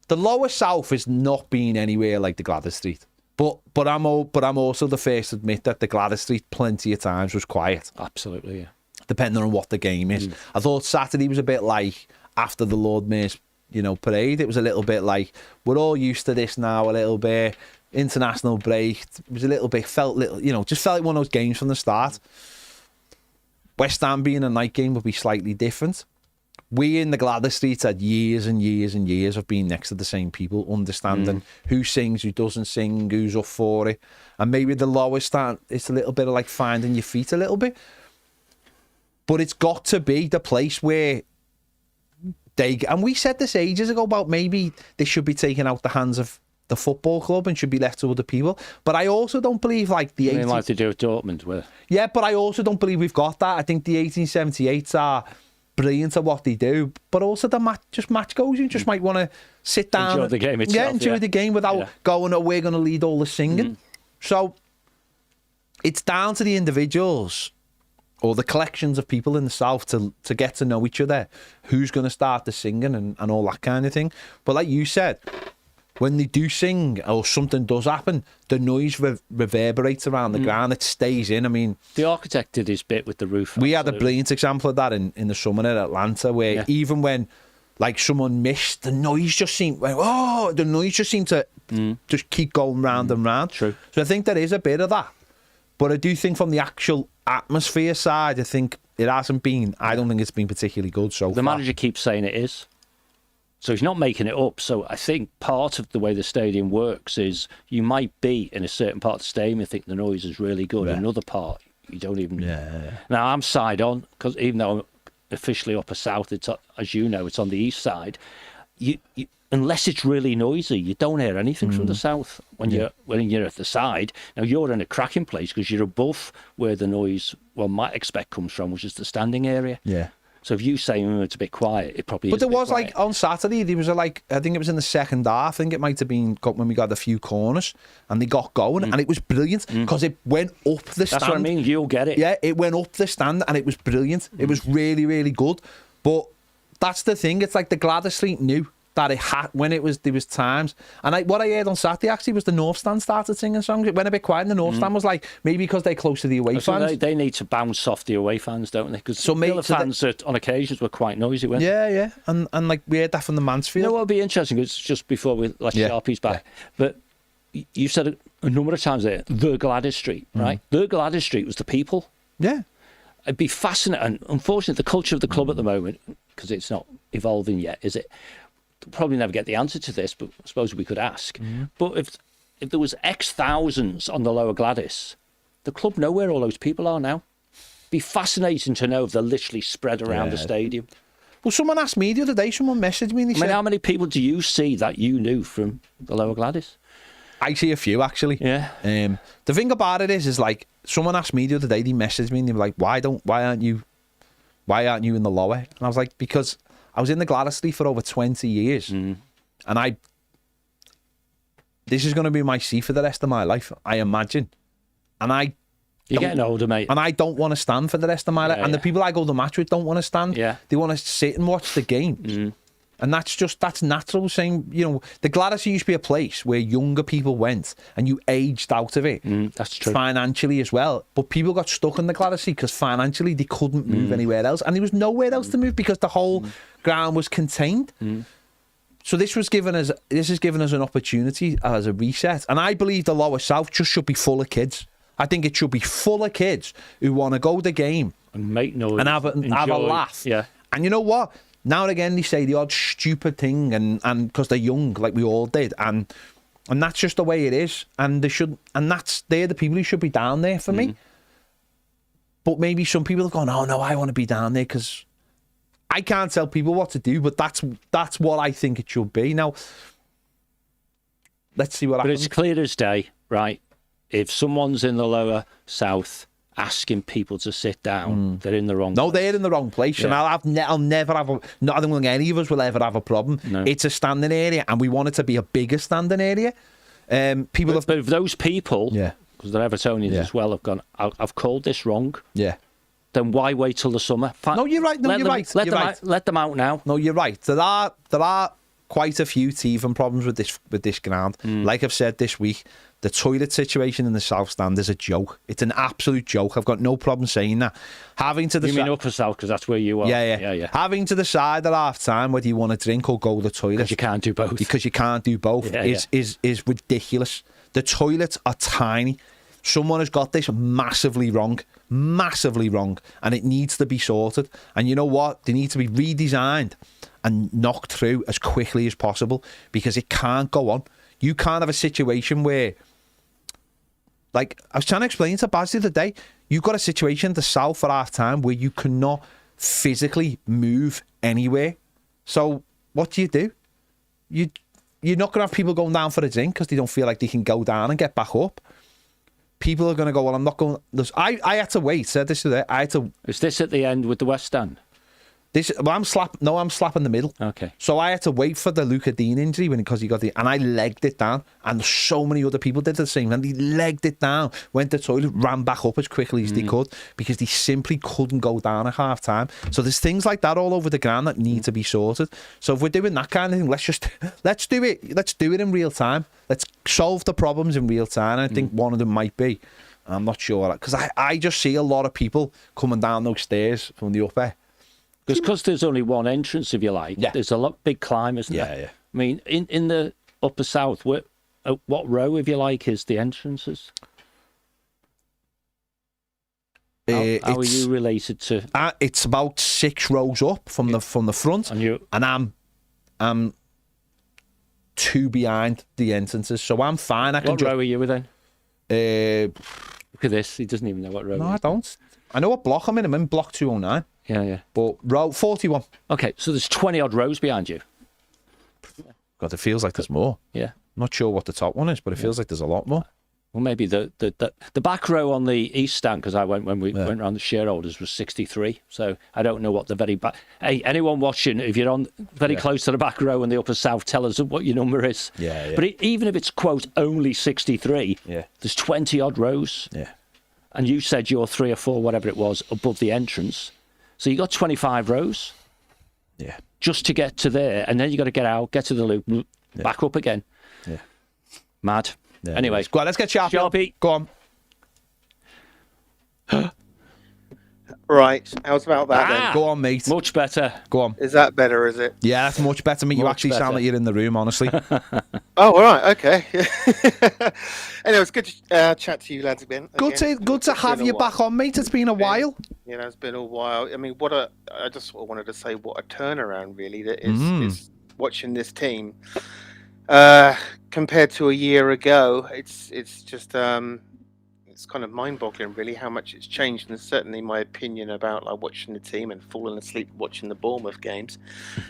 the lower south is not being anywhere like the Gladys Street, but I'm also the first to admit that the Gladys Street plenty of times was quiet. Absolutely, yeah. Depending on what the game is. I thought Saturday was a bit like after the Lord Mayor's parade. It was a little bit like we're all used to this now. A little bit international break. It was a little bit just felt like one of those games from the start. West Ham being a night game would be slightly different. We in the Gladys Street had years and years and years of being next to the same people, understanding who sings, who doesn't sing, who's up for it. And maybe the lowest stand, it's a little bit of like finding your feet a little bit. But it's got to be the place where and we said this ages ago about maybe they should be taken out the hands of the football club and should be left to other people. But I also don't believe like the 18... like to do with Dortmund with. Yeah, but I also don't believe we've got that. I think the 1878s are brilliant at what they do, but also the match goes. You just might want to sit down, enjoy the game itself. Yeah, enjoy the game without going, "Oh, we're going to lead all the singing." So it's down to the individuals or the collections of people in the south to get to know each other, who's going to start the singing and all that kind of thing. But like you said, when they do sing or something does happen, the noise reverberates around the ground. It stays in. I mean, the architect did his bit with the roof. We had a brilliant example of that in the summer at Atlanta, where even when like someone missed, the noise just seemed to just keep going round and round. True. So I think there is a bit of that. But I do think from the actual atmosphere side, I think it hasn't been. I don't think it's been particularly good so far. The manager keeps saying it is. So he's not making it up. So I think part of the way the stadium works is you might be in a certain part of the stadium and think the noise is really good. Yeah. Another part, you don't even... Yeah. Now, I'm side on, because even though I'm officially upper south, it's, as you know, it's on the east side. unless it's really noisy, you don't hear anything from the south when you're at the side. Now you're in a cracking place because you're above where the noise one might expect comes from, which is the standing area. Yeah. So if you say it's a bit quiet, it probably. But is there a bit was quiet. like on Saturday, there was I think it was in the second half. I think it might have been when we got a few corners and they got going, and it was brilliant because it went up the stand. That's what I mean. You'll get it. Yeah, it went up the stand and it was brilliant. It was really, really good. But that's the thing. It's like the Gladys Street knew that it had when there was times. And what I heard on Saturday actually was the North Stand started singing songs. It went a bit quiet. And the North Stand was like maybe because they're close to the away So fans. they need to bounce off the away fans, don't they? Because So the other fans on occasions were quite noisy, weren't they? Yeah. And like we heard that from the Mansfield. You know what would be interesting? It's just before we let Sharpie's back, but you said it a number of times there. The Gladys Street, right? The Gladys Street was the people. Yeah. It'd be fascinating. And unfortunately, the culture of the club at the moment, because it's not evolving yet, is it? We'll probably never get the answer to this, but I suppose we could ask. But if there was X thousands on the Lower Gladys, the club know where all those people are now. Be fascinating to know if they're literally spread around the stadium. Well, someone asked me the other day, someone messaged me and they said... how many people do you see that you knew from the Lower Gladys? I see a few, actually. Yeah. The thing about it is like, someone asked me the other day, they messaged me and they were like, why aren't you in the Lower? And I was like, because I was in the Gladys Street for over 20 years. And this is going to be my seat for the rest of my life, I imagine. And You're getting older, mate. And I don't want to stand for the rest of my life. And the people I go to match with don't want to stand. Yeah. They want to sit and watch the games. And that's natural. Saying, the Gladys used to be a place where younger people went and you aged out of it. That's true. Financially as well. But people got stuck in the Gladys because financially they couldn't move anywhere else. And there was nowhere else to move because the whole ground was contained. So this has given us an opportunity as a reset. And I believe the Lower South just should be full of kids. I think it should be full of kids who want to go to the game and make noise and have a laugh. Yeah. And you know what? Now and again they say the odd stupid thing and because they're young, like we all did, and that's just the way it is. And they're the people who should be down there for me. But maybe some people have gone, oh no, I want to be down there because I can't tell people what to do, but that's what I think it should be. Now let's see what happens. But it's clear as day, right? If someone's in the Lower South asking people to sit down, they're in the wrong place. They're in the wrong place. And I'll never have I don't think any of us will ever have a problem. No. It's a standing area and we want it to be a bigger standing area. But if those people, Yeah. because they're Evertonians as well, have gone, I've called this wrong, Yeah. then why wait till the summer? No, you're right. No, you're right. Let them out now. No, you're right. There are quite a few teething problems with this ground. Like I've said this week, the toilet situation in the South Stand is a joke. It's an absolute joke. I've got no problem saying that. You mean Upper South, because that's where you are. Yeah. Having to decide at half time whether you want to drink or go to the toilet. Because you can't do both. Because you can't do both is ridiculous. The toilets are tiny. Someone has got this massively wrong, and it needs to be sorted. And you know what? They need to be redesigned and knocked through as quickly as possible because it can't go on. You can't have a situation where, like I was trying to explain to Baz the other day, you've got a situation in the South at half time where you cannot physically move anywhere. So what do? You're not going to have people going down for a drink because they don't feel like they can go down and get back up. People are going to go, well, I'm not going. I had to wait. Said this today. I had to. Is this at the end with the West Stand? I'm slapping the middle. Okay. So I had to wait for the Luca Dean injury because he got and I legged it down, and so many other people did the same, and they legged it down, went to the toilet, ran back up as quickly as they could because they simply couldn't go down at half time. So there's things like that all over the ground that need to be sorted. So if we're doing that kind of thing, let's do it in real time. Let's solve the problems in real time. I think one of them might be. I'm not sure because I just see a lot of people coming down those stairs from the upper. Because there's only one entrance, if you like. Yeah. There's a big climb, isn't there? Yeah. I mean, in the Upper South, what row, if you like, is the entrances? How are you related to? It's about 6 rows up from the front, and I'm 2 behind the entrances, so I'm fine. What row are you with then? Look at this. He doesn't even know what row. No, I don't. I know what block I'm in. I'm in block 209. Yeah. But row 41. Okay, so there's 20 odd rows behind you. God, it feels like there's more. Yeah. Not sure what the top one is, but it feels like there's a lot more. Well, maybe the back row on the east stand, because I went when we went around the shareholders, was 63. So I don't know what the very back. Hey, anyone watching, if you're on very close to the back row in the upper south, tell us what your number is. Yeah. But even if it's quote only 63, there's 20 odd rows. Yeah. And you said you're 3 or 4, whatever it was, above the entrance. So you got 25 rows. Yeah. Just to get to there, and then you got to get out, get to the loop, back up again. Yeah. Mad. Yeah, anyway, go on, let's get Sharpie. Go on. Right, how's about that then? Go on, mate. Much better. Go on. Is that better, is it? Yeah, that's much better, mate. You actually sound like you're in the room, honestly. Oh, all right, okay. Anyway, it's good to chat to you lads again. Good to have you back on, mate. It's been a while. You know, it's been a while. I mean, I just sort of wanted to say what a turnaround really that is watching this team. Compared to a year ago, it's just it's kind of mind-boggling really how much it's changed, and certainly my opinion about like watching the team and falling asleep watching the Bournemouth games.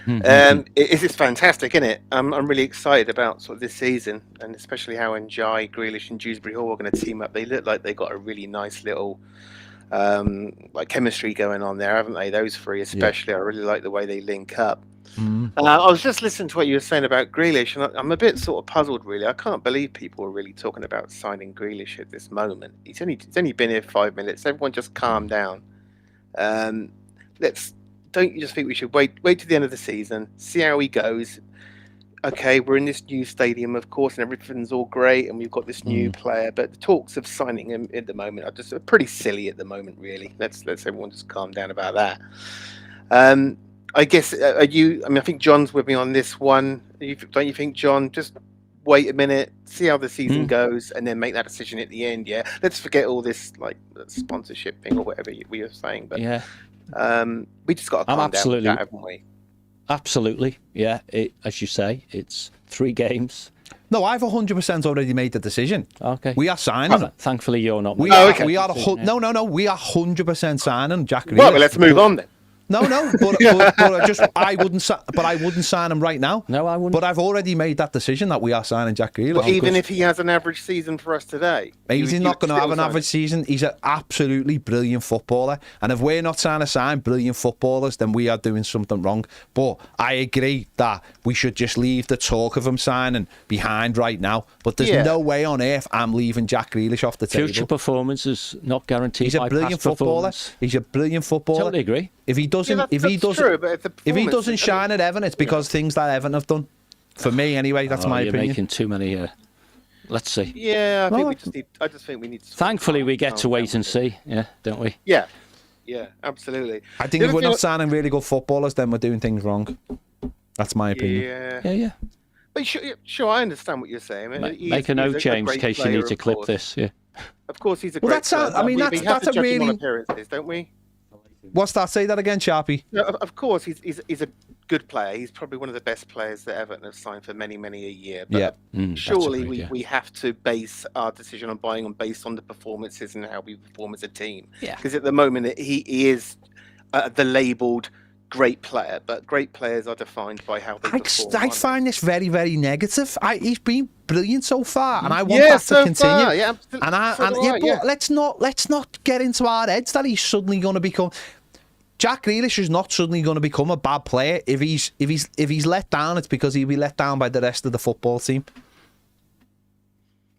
It's fantastic, isn't it? I'm really excited about sort of this season, and especially how Njai, Grealish, and Dewsbury Hall are going to team up. They look like they got a really nice little like chemistry going on there, haven't they? Those three especially. I really like the way they link up. I was just listening to what you were saying about Grealish, and I'm a bit sort of puzzled, really. I can't believe people are really talking about signing Grealish at this moment. He's only been here 5 minutes. Everyone just calm down. Don't you just think we should wait to the end of the season, see how he goes? Okay, we're in this new stadium, of course, and everything's all great, and we've got this new player, but the talks of signing him at the moment are just pretty silly at the moment, really. Let's everyone just calm down about that. I guess I think John's with me on this one. Don't you think, John? Just wait a minute, see how the season goes, and then make that decision at the end. Yeah, let's forget all this like sponsorship thing or whatever we were saying. But we just got to calm down with that, haven't we? Absolutely, yeah. As you say, it's 3 games. No, I've 100% already made the decision. Okay, we are signing. Thankfully, you're not. We are 100% signing Jack Grealish. Well, let's move on then. No, but I wouldn't sign him right now. No, I wouldn't. But I've already made that decision that we are signing Jack Grealish. But even if he has an average season for us today, he's not going to have an average season. He's an absolutely brilliant footballer, and if we're not trying to sign brilliant footballers, then we are doing something wrong. But I agree that we should just leave the talk of him signing behind right now. But there's no way on earth I'm leaving Jack Grealish off the table. Future performance is not guaranteed. He's a brilliant footballer. He's a brilliant footballer. Totally agree. If he doesn't shine at Everton, it's because things that Everton have done. For me, anyway, that's my opinion. You're making too many. Let's see. Yeah, I just think we need to. Thankfully, we get to wait and see. Yeah, don't we? Yeah, absolutely. I think if we're not signing really good footballers, then we're doing things wrong. That's my opinion. Yeah. But sure, I understand what you're saying. Make a note, James, in case you need to clip this. Yeah. Of course, he's a great player. I mean, that's a really. Appearances, don't we? What's that? Say that again, Sharpie. No, of course, he's a good player. He's probably one of the best players that Everton have signed for many a year. But surely we have to base our decision on buying him based on the performances and how we perform as a team. Yeah. Because at the moment he is the labelled great player, but great players are defined by how they perform. I find this very, very negative. He's been brilliant so far, and I want that to continue. Far, yeah, but let's not get into our heads that he's suddenly going to become. Jack Grealish is not suddenly going to become a bad player. If he's let down, it's because he'll be let down by the rest of the football team.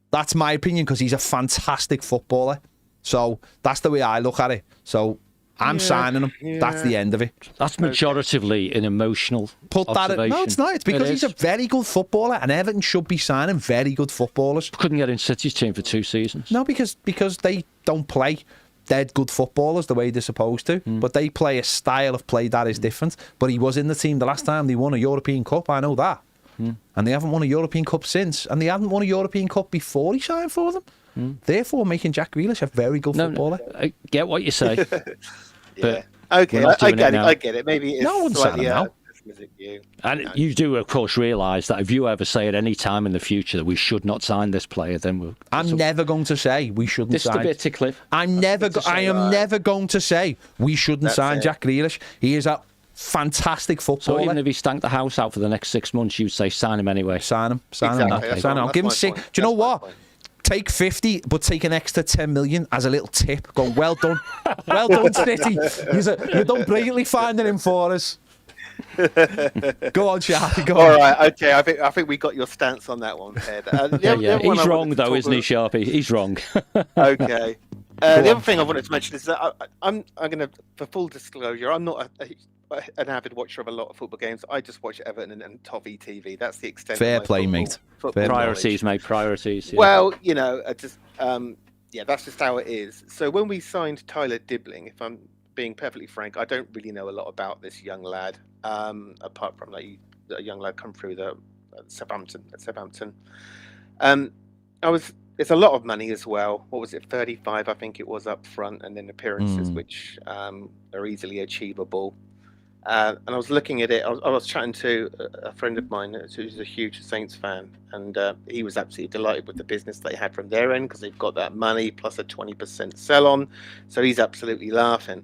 That's my opinion, because he's a fantastic footballer. So that's the way I look at it. So I'm signing him. Yeah. That's the end of it. That's majoritively an emotional observation. No, it's not. It's because he's a very good footballer, and Everton should be signing very good footballers. Couldn't get in City's team for 2 seasons. No, because they don't play dead good footballers the way they're supposed to, but they play a style of play that is different. But he was in the team the last time they won a European Cup, I know that. And they haven't won a European Cup since, and they hadn't won a European Cup before he signed for them. Therefore, making Jack Grealish a very good footballer. I get what you say. But okay, I get it. Maybe it's slightly pessimistic view. And you do, of course, realise that if you ever say at any time in the future that we should not sign this player, then I'm never going to say we shouldn't sign. Just a bit to clip. I am never going to say we shouldn't sign Jack Grealish. He is a fantastic So footballer. even if he stank the house out for the next 6 months, you'd say sign him anyway. Sign him. Exactly, That. that's Sign him. my- I'll give him that's my 6. point. Do you know That's my what? point. Take 50, but take an extra 10 million as a little tip. Go, well done. Well done, City. You've done brilliantly finding him for us. Go on, Sharpie. Go All on. right, okay. I think we got your stance on that one, Ted. The other one He's I wrong, wanted to though, talk isn't he, Sharpie? He's wrong. Okay. The other thing I wanted to mention is that I'm going to, for full disclosure, I'm not an avid watcher of a lot of football games. I just watch Everton and Toffee TV. That's the extent. Fair of my play, football, mate. football Fair Priorities, knowledge. mate, priorities. Yeah. Well, you know, yeah, that's just how it is. So when we signed Tyler Dibbling, if I'm being perfectly frank, I don't really know a lot about this young lad, apart from like a young lad come through the Southampton. It's a lot of money as well. What was it, 35? I think it was up front, and then appearances which are easily achievable. And I was looking at it. I was chatting to a friend of mine who's a huge Saints fan, and he was absolutely delighted with the business they had from their end because they've got that money plus a 20% sell on. So he's absolutely laughing.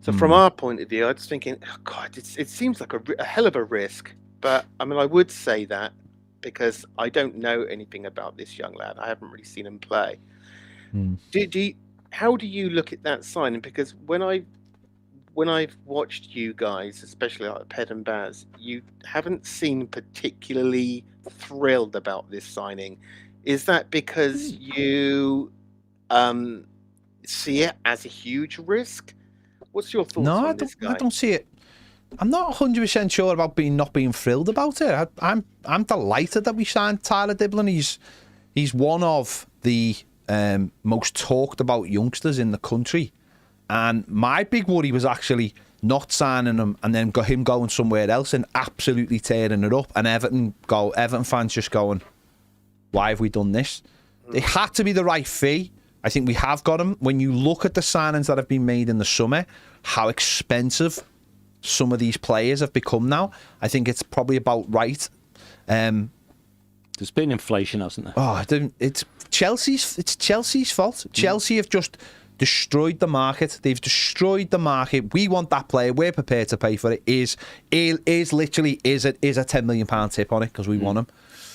So from our point of view, I was thinking, oh God, it seems like a hell of a risk. But I mean, I would say that because I don't know anything about this young lad. I haven't really seen him play. How do you look at that signing? Because when I've watched you guys, especially like Ped and Baz, you haven't seemed particularly thrilled about this signing. Is that because you see it as a huge risk? What's your thoughts on this guy? I don't see it. I'm not 100% sure about not being thrilled about it. I'm delighted that we signed Tyler Dibbling. He's one of the most talked about youngsters in the country. And my big worry was actually not signing him and then him going somewhere else and absolutely tearing it up. And Everton fans just going, why have we done this? It had to be the right fee. I think we have got him. When you look at the signings that have been made in the summer, how expensive some of these players have become now, I think it's probably about right. There's been inflation, hasn't there? Oh, it's Chelsea's fault. Chelsea have just destroyed the market. They've destroyed the market. We want that player. We're prepared to pay for it. Is literally a £10 million tip on it because we want him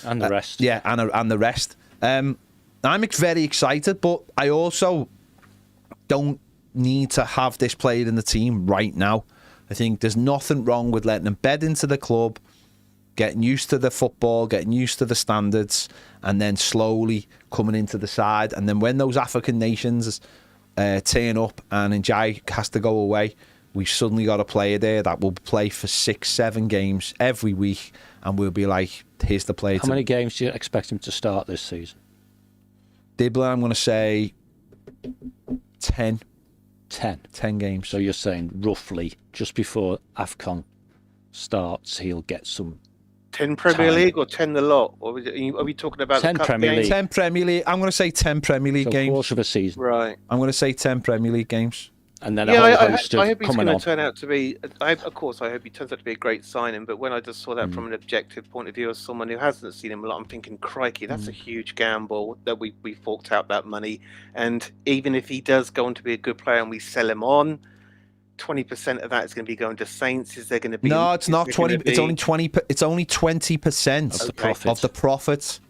And the rest. Yeah, and the rest. I'm very excited, but I also don't need to have this player in the team right now. I think there's nothing wrong with letting him bed into the club, getting used to the football, getting used to the standards, and then slowly coming into the side. And then when those African nations turn up and Njai has to go away, we've suddenly got a player there that will play for 6-7 games every week, and we'll be like, here's the player. How many games do you expect him to start this season? Dibbler, I'm going to say 10. 10 games. So you're saying roughly just before AFCON starts, he'll get some 10 Premier time. League or 10 the lot? Or are we talking about 10 the cup Premier games? League. 10 Premier League. I'm going to say 10 Premier League so games. quarter of a season. Right. I'm going to say 10 Premier League games. And then a Yeah, whole I host hope of he's coming going on. to turn out to be. Of course, I hope he turns out to be a great signing. But when I just saw that from an objective point of view, as someone who hasn't seen him a lot, I'm thinking, crikey, that's a huge gamble that we forked out that money. And even if he does go on to be a good player and we sell him on, 20% of that is going to be going to Saints. Is there going to be? No, it's not is there 20. gonna It's be- only 20. It's only 20% Of the profits. of the profits.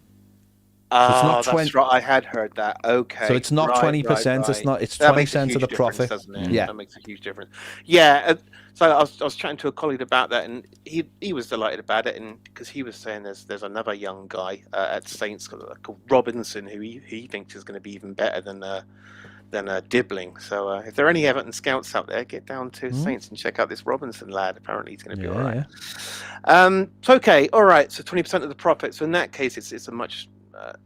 Ah, it's not that's right. I had heard that. Okay. So it's not Right, 20%. right, It's not. It's That makes a 20% of huge the difference, profit. doesn't it? Yeah. That makes a huge difference. Yeah. So I was chatting to a colleague about that, and he was delighted about it, and because he was saying there's another young guy at Saints called Robinson who he thinks is going to be even better than Dibbling. So if there are any Everton scouts out there, get down to Saints and check out this Robinson lad. Apparently he's going to be all right. So okay, all right. So 20% of the profit. So in that case, it's a much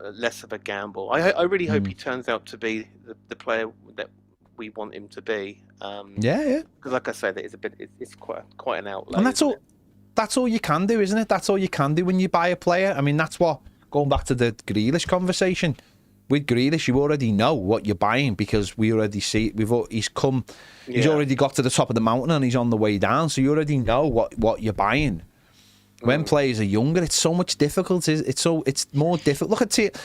less of a gamble. I really hope he turns out to be the player that we want him to be. Yeah. Because like I said, it's quite an outlay. And that's isn't all. it? That's all you can do, isn't it? That's all you can do when you buy a player. I mean, that's what. Going back to the Grealish conversation. With Grealish, you already know what you're buying because we already see he's come. He's already got to the top of the mountain and he's on the way down. So you already know what you're buying. When players are younger, it's so much difficult. It's more difficult. Look at it.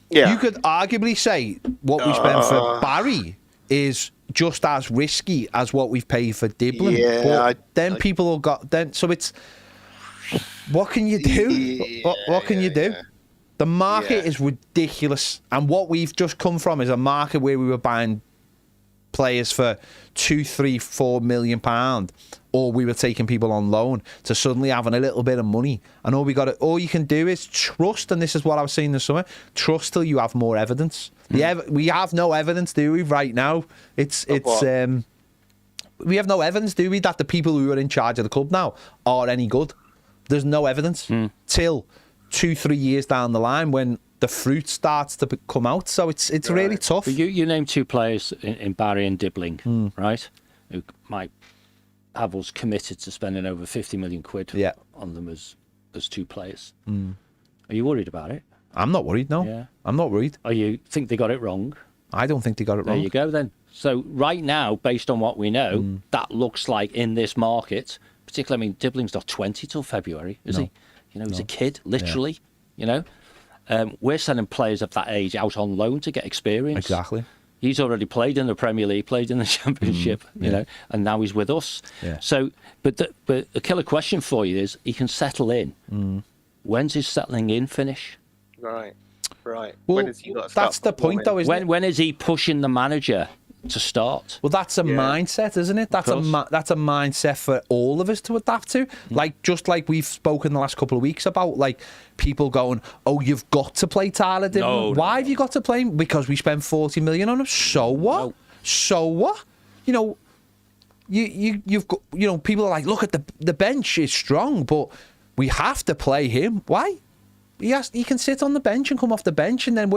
Yeah. You could arguably say what we spent for Barry is just as risky as what we've paid for Diblin. Yeah, but people have got then. So it's what can you do? What can you do? The market is ridiculous, and what we've just come from is a market where we were buying players for £2, £3, £4 million, or we were taking people on loan, to suddenly having a little bit of money. And all you can do is trust. And this is what I was saying this summer: trust till you have more evidence. We have no evidence, do we? Right now, we have no evidence, do we, that the people who are in charge of the club now are any good? There's no evidence till 2-3 years down the line when the fruit starts to come out. So it's really tough. But you named two players in Barry and Dibbling, right? Who might have us committed to spending over 50 million quid on them as two players. Are you worried about it? I'm not worried, no. Yeah. I'm not worried. Or you think they got it wrong? I don't think they got it wrong. There you go then. So right now, based on what we know, that looks like in this market, particularly, I mean, Dibbling's not 20 till February, is he? You know, he's a kid, literally, you know. We're sending players of that age out on loan to get experience. Exactly. He's already played in the Premier League, played in the Championship, you know, and now he's with us. Yeah. So, but the killer question for you is, he can settle in. When's his settling in finish? Right. Well, when has he got to that's the point, though, isn't it? When is he pushing the manager to start? Well, that's a mindset, isn't it? That's a mindset for all of us to adapt to. Like, just like we've spoken the last couple of weeks about, like, people going, "Oh, you've got to play Tyler Diblin." Why have you got to play him? Because we spent 40 million on him. So what? So what? You know, you've got, you know, people are like, "Look at the bench is strong, but we have to play him." Why? He can sit on the bench and come off the bench, and then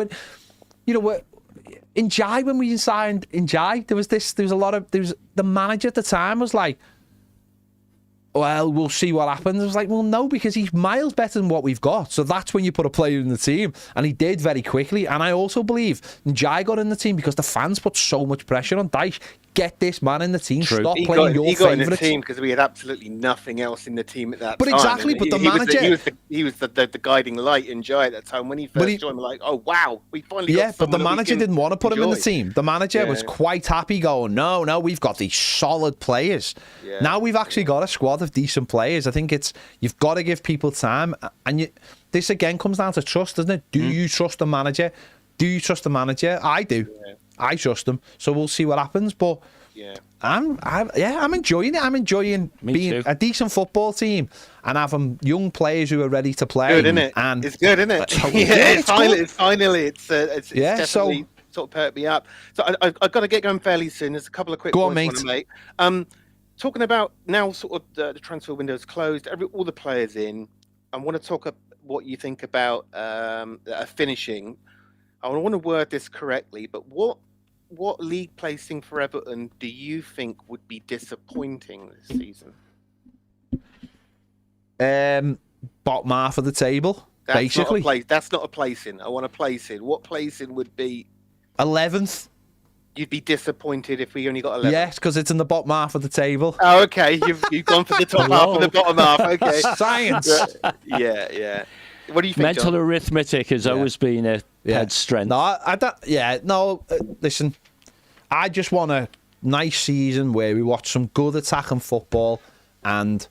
in Jai, when we signed in Jai, there was the manager at the time was like, "Well, we'll see what happens." I was like, "Well, no, because he's miles better than what we've got." So that's when you put a player in the team, and he did very quickly. And I also believe Jai got in the team because the fans put so much pressure on Dyche. Get this man in the team. True. Stop playing your favourites. He got in the team because we had absolutely nothing else in the team at that time. But exactly, but the manager... He was the guiding light in Jai at that time. When he first joined, we're like, "Oh, wow, we finally got Yeah, but the manager didn't want to put him in the team. The manager was quite happy going, no, we've got these solid players. Yeah. Now we've actually got a squad of decent players. I think you've got to give people time. And this, again, comes down to trust, doesn't it? Do you trust the manager? Do you trust the manager? I do. Yeah. I trust him. So we'll see what happens. But I'm enjoying it. I'm enjoying being a decent football team and having young players who are ready to play. Good, isn't it? And it's good, isn't it? It's finally definitely sort of perked me up. So I've got to get going fairly soon. There's a couple of quick points I want to make. Talking about now, sort of the transfer window is closed. All the players in. I want to talk about what you think about finishing. I want to word this correctly, but what league placing for Everton do you think would be disappointing this season? Bottom half of the table, basically. That's not a placing. I want a placing. What placing would be? 11th. You'd be disappointed if we only got 11th? Yes, because it's in the bottom half of the table. Oh, okay. You've gone for the top half and the bottom half. Okay. Science. Yeah. What do you think, Mental John? arithmetic has always been a head strength. No, I don't. Yeah, no. Listen, I just want a nice season where we watch some good attacking football, and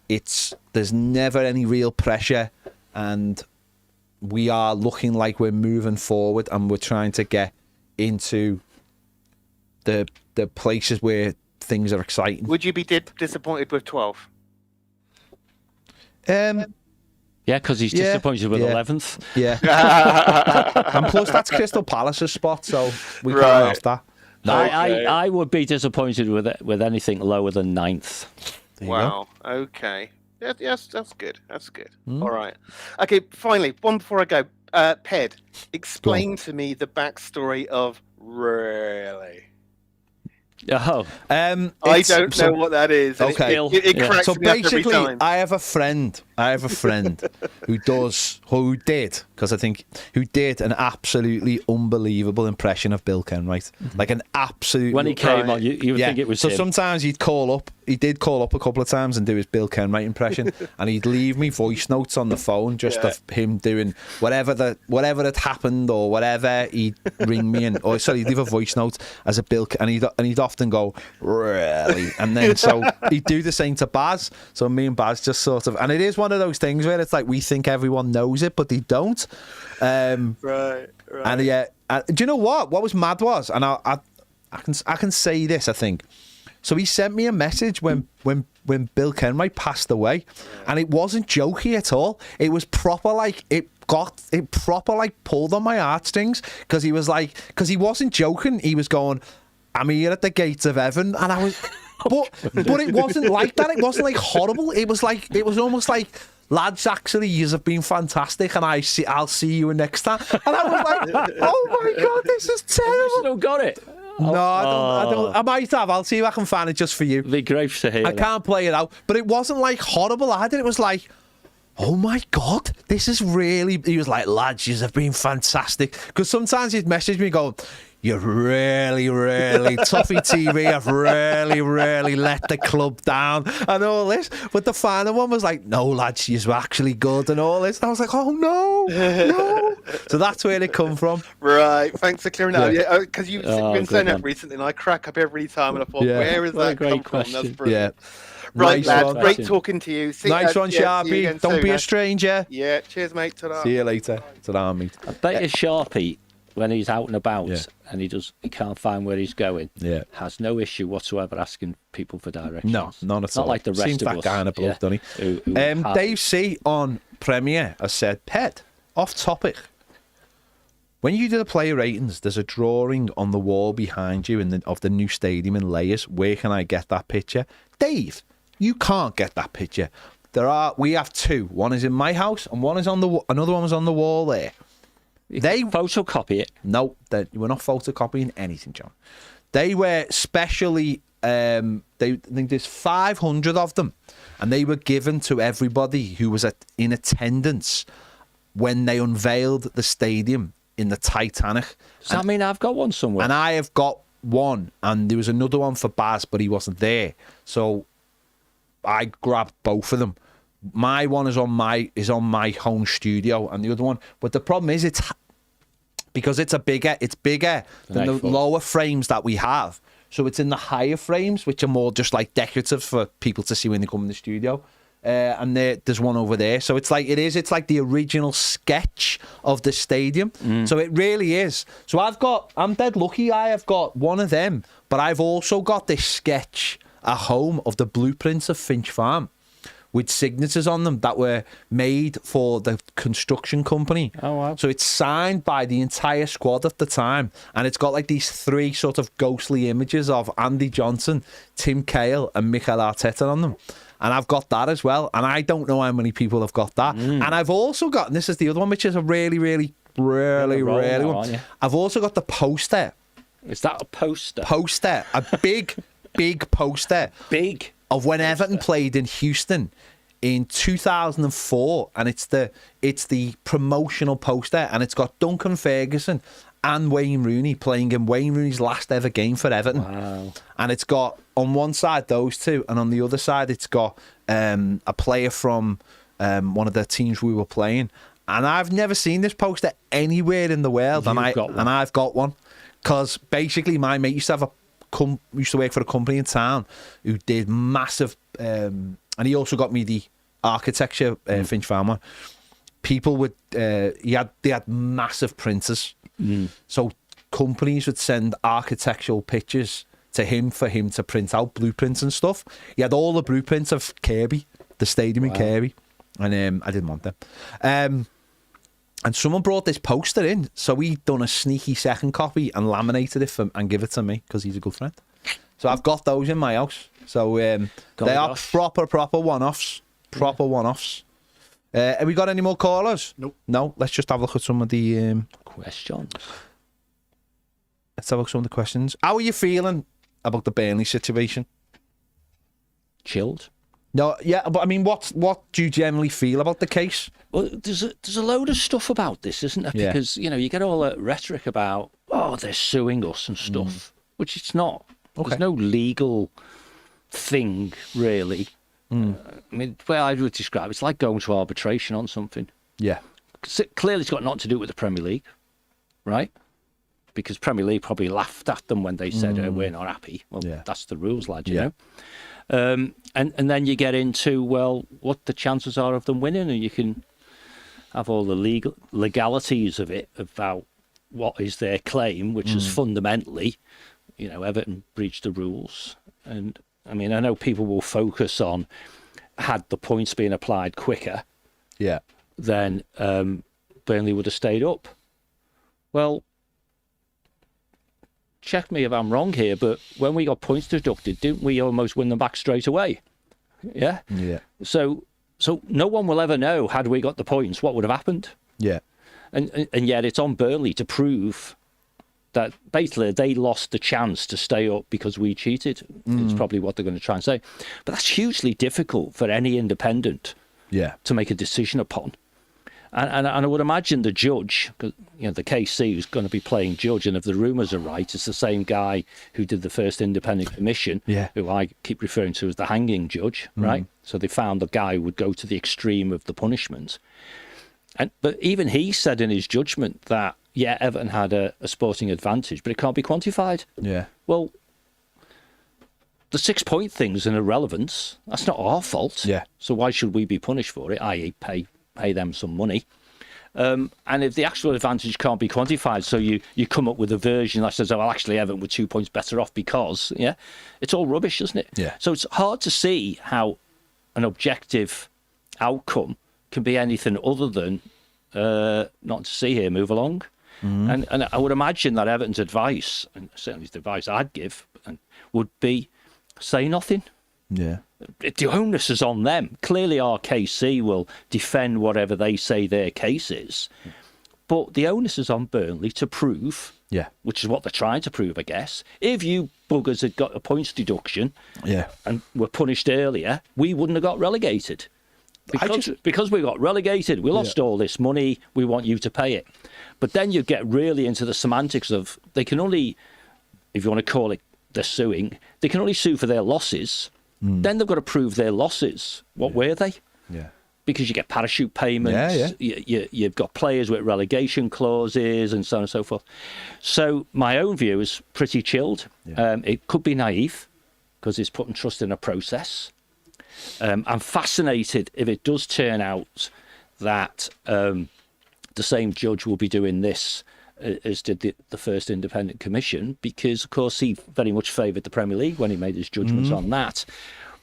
there's never any real pressure, and we are looking like we're moving forward, and we're trying to get into the places where things are exciting. Would you be disappointed with 12? Yeah, because he's disappointed with 11th. Yeah. And plus, that's Crystal Palace's spot, so we can't have that. No, I would be disappointed with anything lower than 9th. Wow. Okay. Yes, that's good. That's good. All right. Okay, finally, one before I go. Ped, explain to me the backstory of Really. Oh, I don't know what that is. Okay, it cracks so me up every basically, time. I have a friend who did an absolutely unbelievable impression of Bill Kenwright, like an absolute. When he came on, you would think it was so him. sometimes he'd call up did call up a couple of times and do his Bill Kenwright impression, and he'd leave me voice notes on the phone just of him doing whatever had happened or whatever. He'd ring me he'd leave a voice note as a Bill, and he'd often go really, and then so he'd do the same to Baz. So me and Baz just sort of, and it is one of those things where it's like we think everyone knows it, but they don't. Right. And do you know what? What was mad was, and I can say this, I think. So he sent me a message when Bill Kenwright passed away, and it wasn't jokey at all. It was proper, like it pulled on my heartstrings, because he wasn't joking. He was going, "I'm here at the gates of heaven," and I was, but it wasn't like that. It wasn't like horrible. It was almost like, "Lads, actually, you have been fantastic, and I'll see you next time." And I was like, "Oh my God, this is terrible." You still got it? No, I don't. I might have. I'll see if I can find it just for you. It'd be great to hear. I can't play it out, but it wasn't like horrible either. It was like, "Oh my God, this is really." He was like, "Lads, you have been fantastic." Because sometimes he'd message me going, "You're really Toffee TV have really let the club down," and all this. But the final one was like, "No, lads, you're actually good," and all this. And I was like, "Oh no." So that's where it come from. Right. Thanks for clearing that up. Yeah, because you've been saying that recently, and I crack up every time, and I thought, where is that come from? That's brilliant. Right, Nice lads. one. Great talking to you. Nice one, Sharpie. Don't be a stranger. Yeah. Cheers, mate. Ta-da. See you later. Ta-da, mate. I bet you Sharpie, when he's out and about and he can't find where he's going, has no issue whatsoever asking people for directions. No, none at all. Not like the rest Seems of that us. guy in a bloke, doesn't he? Who Dave C on Premier has said, "Pet, off topic. When you do the player ratings, there's a drawing on the wall behind you of the new stadium in Layers. Where can I get that picture?" Dave, you can't get that picture. We have two. One is in my house, and one is another one was on the wall there. They photocopy it. No, we're not photocopying anything, John. They were specially. I think there's 500 of them, and they were given to everybody who was in attendance when they unveiled the stadium in the Titanic. Does that mean I've got one somewhere? And I have got one, and there was another one for Baz, but he wasn't there, so I grabbed both of them. My one is on my home studio, and the other one. But the problem is, because it's bigger than the lower frames that we have. So it's in the higher frames, which are more just like decorative for people to see when they come in the studio. And there's one over there. So it's like the original sketch of the stadium. So it really is. So I'm dead lucky. I have got one of them, but I've also got this sketch at home of the blueprints of Finch Farm, with signatures on them that were made for the construction company. Oh, wow. So it's signed by the entire squad at the time, and it's got like these three sort of ghostly images of Andy Johnson, Tim Cahill and Mikel Arteta on them. And I've got that as well, and I don't know how many people have got that. And I've also got, and this is the other one, which is a really one. I've also got the poster. Is that a poster? A big poster. Big? Of when Everton played in Houston in 2004, and it's the promotional poster, and it's got Duncan Ferguson and Wayne Rooney playing in Wayne Rooney's last ever game for Everton. Wow. And it's got on one side those two, and on the other side it's got a player from one of the teams we were playing. And I've never seen this poster anywhere in the world, and I've got one, because basically my mate used to work for a company in town who did massive, and he also got me the architecture Finch Farm one. People would they had massive printers, so companies would send architectural pictures to him for him to print out blueprints and stuff. He had all the blueprints of Kirby, the stadium in Kirby, and I didn't want them. And someone brought this poster in, so we'd done a sneaky second copy and laminated it and give it to me, because he's a good friend. So I've got those in my house. So they are proper one-offs. Proper one-offs. Have we got any more callers? Nope. No? Let's just have a look at some of the... questions. Let's have a look at some of the questions. How are you feeling about the Burnley situation? Chilled. No, yeah, but I mean, what do you generally feel about the case? Well, there's a load of stuff about this, isn't there? Yeah. Because, you get all that rhetoric about, they're suing us and stuff, which it's not. Okay. There's no legal thing, really. I mean, the way I would describe it's like going to arbitration on something. Yeah. Clearly, it's got nothing to do with the Premier League, right? Because Premier League probably laughed at them when they said, we're not happy. Well, that's the rules, lad, you know. And then you get into, well, what the chances are of them winning, and you can have all the legalities of it about what is their claim, which is fundamentally, you know, Everton breached the rules. And I mean, I know people will focus on had the points been applied quicker, then Burnley would have stayed up. Well, check me if I'm wrong here, but when we got points deducted, didn't we almost win them back straight away? Yeah? Yeah. So no one will ever know, had we got the points, what would have happened. Yeah. And yet it's on Burnley to prove that basically they lost the chance to stay up because we cheated. It's probably what they're going to try and say. But that's hugely difficult for any independent to make a decision upon. And I would imagine the judge, you know, the KC who's going to be playing judge, and if the rumours are right, it's the same guy who did the first independent commission, who I keep referring to as the hanging judge, right? So they found the guy who would go to the extreme of the punishment. But even he said in his judgment that, Everton had a sporting advantage, but it can't be quantified. Yeah. Well, the 6-point thing's an irrelevance. That's not our fault. Yeah. So why should we be punished for it, i.e. pay them some money? And if the actual advantage can't be quantified, so you come up with a version that says, oh, well, actually, Everton were 2 points better off because, it's all rubbish, isn't it? Yeah. So it's hard to see how an objective outcome can be anything other than not to see here, move along. And I would imagine that Everton's advice, and certainly the advice I'd give, would be say nothing. Yeah. The onus is on them. Clearly, our KC will defend whatever they say their case is. But the onus is on Burnley to prove, which is what they're trying to prove, I guess. If you buggers had got a points deduction and were punished earlier, we wouldn't have got relegated. Because we got relegated, we lost all this money, we want you to pay it. But then you get really into the semantics of, they can only, if you want to call it they're suing, they can only sue for their losses. Then they've got to prove their losses. What were they? Yeah. Because you get parachute payments, you've got players with relegation clauses and so on and so forth. So my own view is pretty chilled. It could be naive because it's putting trust in a process. I'm fascinated if it does turn out that the same judge will be doing this as did the first independent commission, because, of course, he very much favoured the Premier League when he made his judgments on that.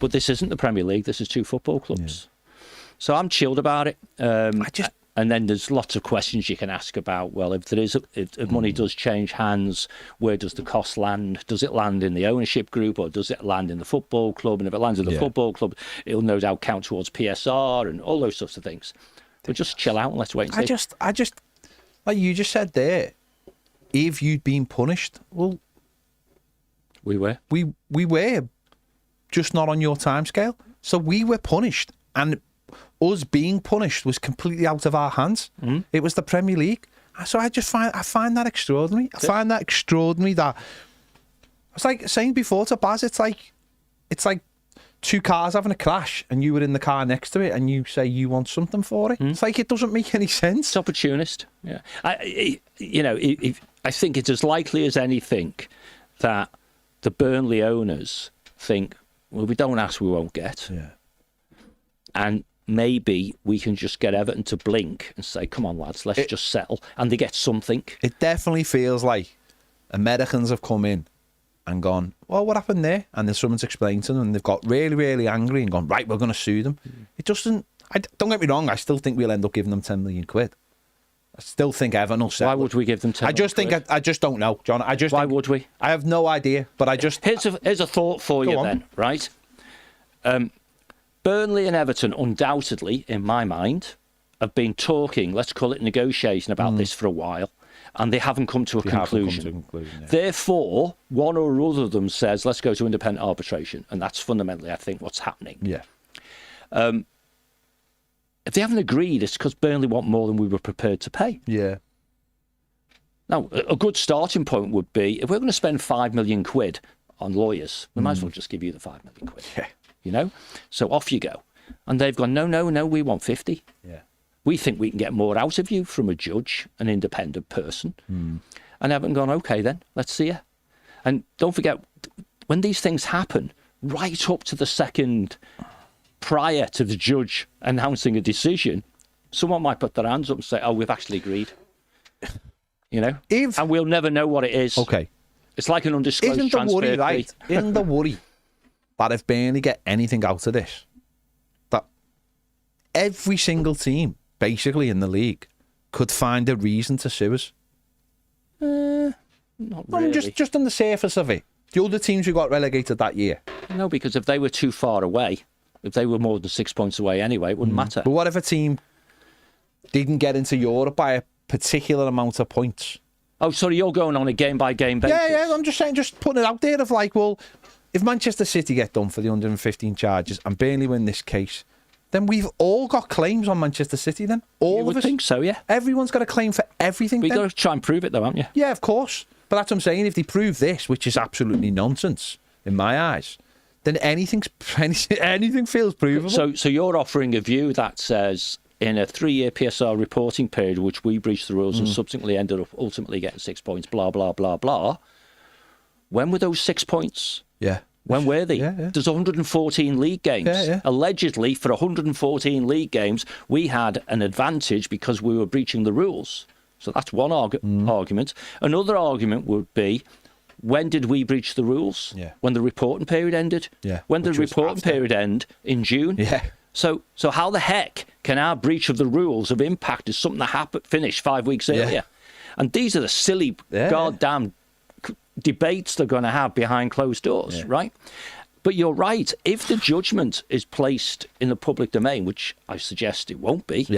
But this isn't the Premier League. This is two football clubs. So I'm chilled about it. And then there's lots of questions you can ask about, well, if money does change hands, where does the cost land? Does it land in the ownership group, or does it land in the football club? And if it lands in the football club, it'll no doubt count towards PSR and all those sorts of things. But just chill out and let's wait and see. I just, like you just said there, if you'd been punished, well, we were. We were, just not on your timescale. So we were punished, and us being punished was completely out of our hands. It was the Premier League. So I find that extraordinary. I find that extraordinary that, it's like saying before to Baz, it's like two cars having a crash and you were in the car next to it and you say you want something for it. It's like, it doesn't make any sense. It's opportunist. Yeah. I think it's as likely as anything that the Burnley owners think, well, we don't ask, we won't get. Yeah. And maybe we can just get Everton to blink and say, come on, lads, let's just settle. And they get something. It definitely feels like Americans have come in and gone, well, what happened there? And then someone's explained to them and they've got really, really angry and gone, right, we're going to sue them. It doesn't, don't get me wrong, I still think we'll end up giving them 10 million quid. I still think Everton will settle. Why would we give them 10 million quid? I just don't know, John. Why would we? I have no idea, but I just... Here's a thought for you then, right? Burnley and Everton, undoubtedly, in my mind, have been talking, let's call it negotiating about this for a while, and they haven't come to a conclusion. Therefore, one or other of them says, let's go to independent arbitration, and that's fundamentally, I think, what's happening. Yeah. If they haven't agreed, it's because Burnley want more than we were prepared to pay. Yeah. Now, a good starting point would be, if we're going to spend 5 million quid on lawyers. We might as well just give you the £5 million. Yeah. You know? So off you go. And they've gone, no, we want 50. Yeah. We think we can get more out of you from a judge, an independent person. And Everton gone, okay then, let's see you. And don't forget, when these things happen, right up to the second prior to the judge announcing a decision, someone might put their hands up and say, oh, we've actually agreed. You know? And we'll never know what it is. Okay. It's like an undisclosed transfer fee. Isn't the worry, right? Isn't the worry that if Burnley get anything out of this, that every single team, basically in the league, could find a reason to sue us? Not really. Just on the surface of it. The other teams who got relegated that year. No, because if they were too far away, if they were more than 6 points away anyway, it wouldn't matter. But what if a team didn't get into Europe by a particular amount of points? Oh, sorry, you're going on a game-by-game basis. Yeah, I'm just saying, just putting it out there of like, well, if Manchester City get done for the 115 charges and Burnley win this case, then we've all got claims on Manchester City then. All of us. I think so, yeah. Everyone's got a claim for everything But then. you've got to try and prove it though, haven't you? Yeah, of course. But that's what I'm saying. If they prove this, which is absolutely nonsense in my eyes, then anything feels provable. So you're offering a view that says in a 3-year PSR reporting period, which we breached the rules and subsequently ended up ultimately getting 6 points, blah, blah, blah, blah. When were those 6 points? Yeah. When were they? Yeah. There's 114 league games. Yeah. Allegedly, for 114 league games, we had an advantage because we were breaching the rules. So that's one argument. Another argument would be, when did we breach the rules? Yeah. When the reporting period ended? Yeah. When did the reporting period end? In June? Yeah. So how the heck can our breach of the rules have impacted something that finished 5 weeks earlier? Yeah. And these are the silly goddamn debates they're going to have behind closed doors, right? But you're right. If the judgment is placed in the public domain, which I suggest it won't be,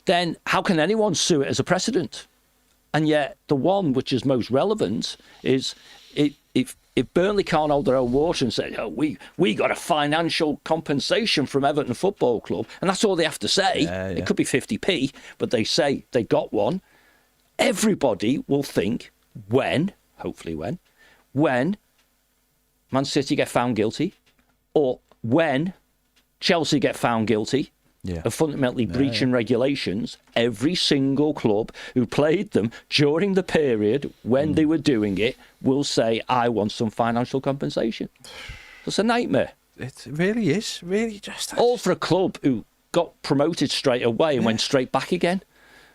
then how can anyone sue it as a precedent? And yet the one which is most relevant is if Burnley can't hold their own water and say, oh, we got a financial compensation from Everton Football Club, and that's all they have to say. It could be 50p, but they say they got one. Everybody will think hopefully when Man City get found guilty, or when Chelsea get found guilty of fundamentally breaching regulations, every single club who played them during the period when they were doing it will say, I want some financial compensation. It's a nightmare. It really is. Really just... All for a club who got promoted straight away and went straight back again.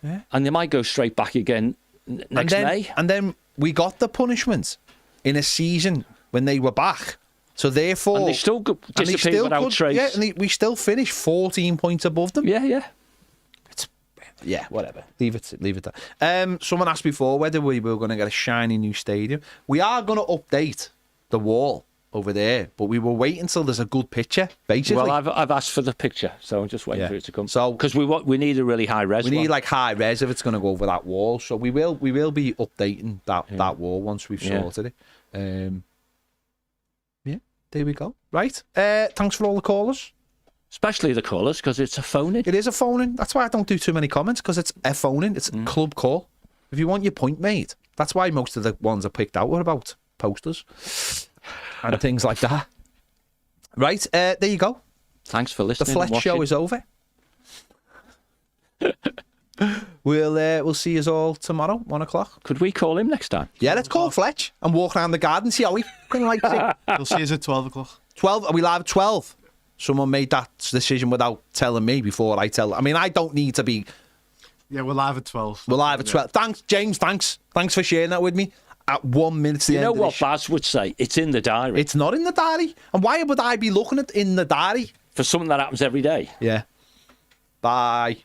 Yeah. And they might go straight back again next May. And then we got the punishment in a season when they were back. So therefore... And they still disappeared without trace. Yeah, and we still finished 14 points above them. Yeah. Yeah, whatever. Leave it there. Someone asked before whether we were going to get a shiny new stadium. We are going to update the wall over there, but we will wait until there's a good picture, basically. Well, I've asked for the picture, so I'm just waiting for it to come. So because we need a really high res. We need like high res if it's going to go over that wall. So we will be updating that wall once we've sorted it. There we go. Right. Thanks for all the callers. Especially the callers, because it's a phone-in. It is a phone-in. That's why I don't do too many comments, because it's a phone-in. It's a club call. If you want your point made, that's why most of the ones I picked out were about posters and things like that. Right. There you go. Thanks for listening. The Fletch show is over. We'll see you all tomorrow, 1 o'clock. Could we call him next time? Yeah, let's call Fletch and walk around the garden, see how he fucking likes it. You'll see us at 12 o'clock. 12? Are we live at 12? Someone made that decision without telling me before I tell. I mean, I don't need to be... Yeah, we're live at 12. We're live at 12. Thanks, James, thanks. Thanks for sharing that with me. At 1 minute to the end of the You know what Baz would say? It's in the diary. It's not in the diary. And why would I be looking at in the diary? For something that happens every day. Yeah. Bye.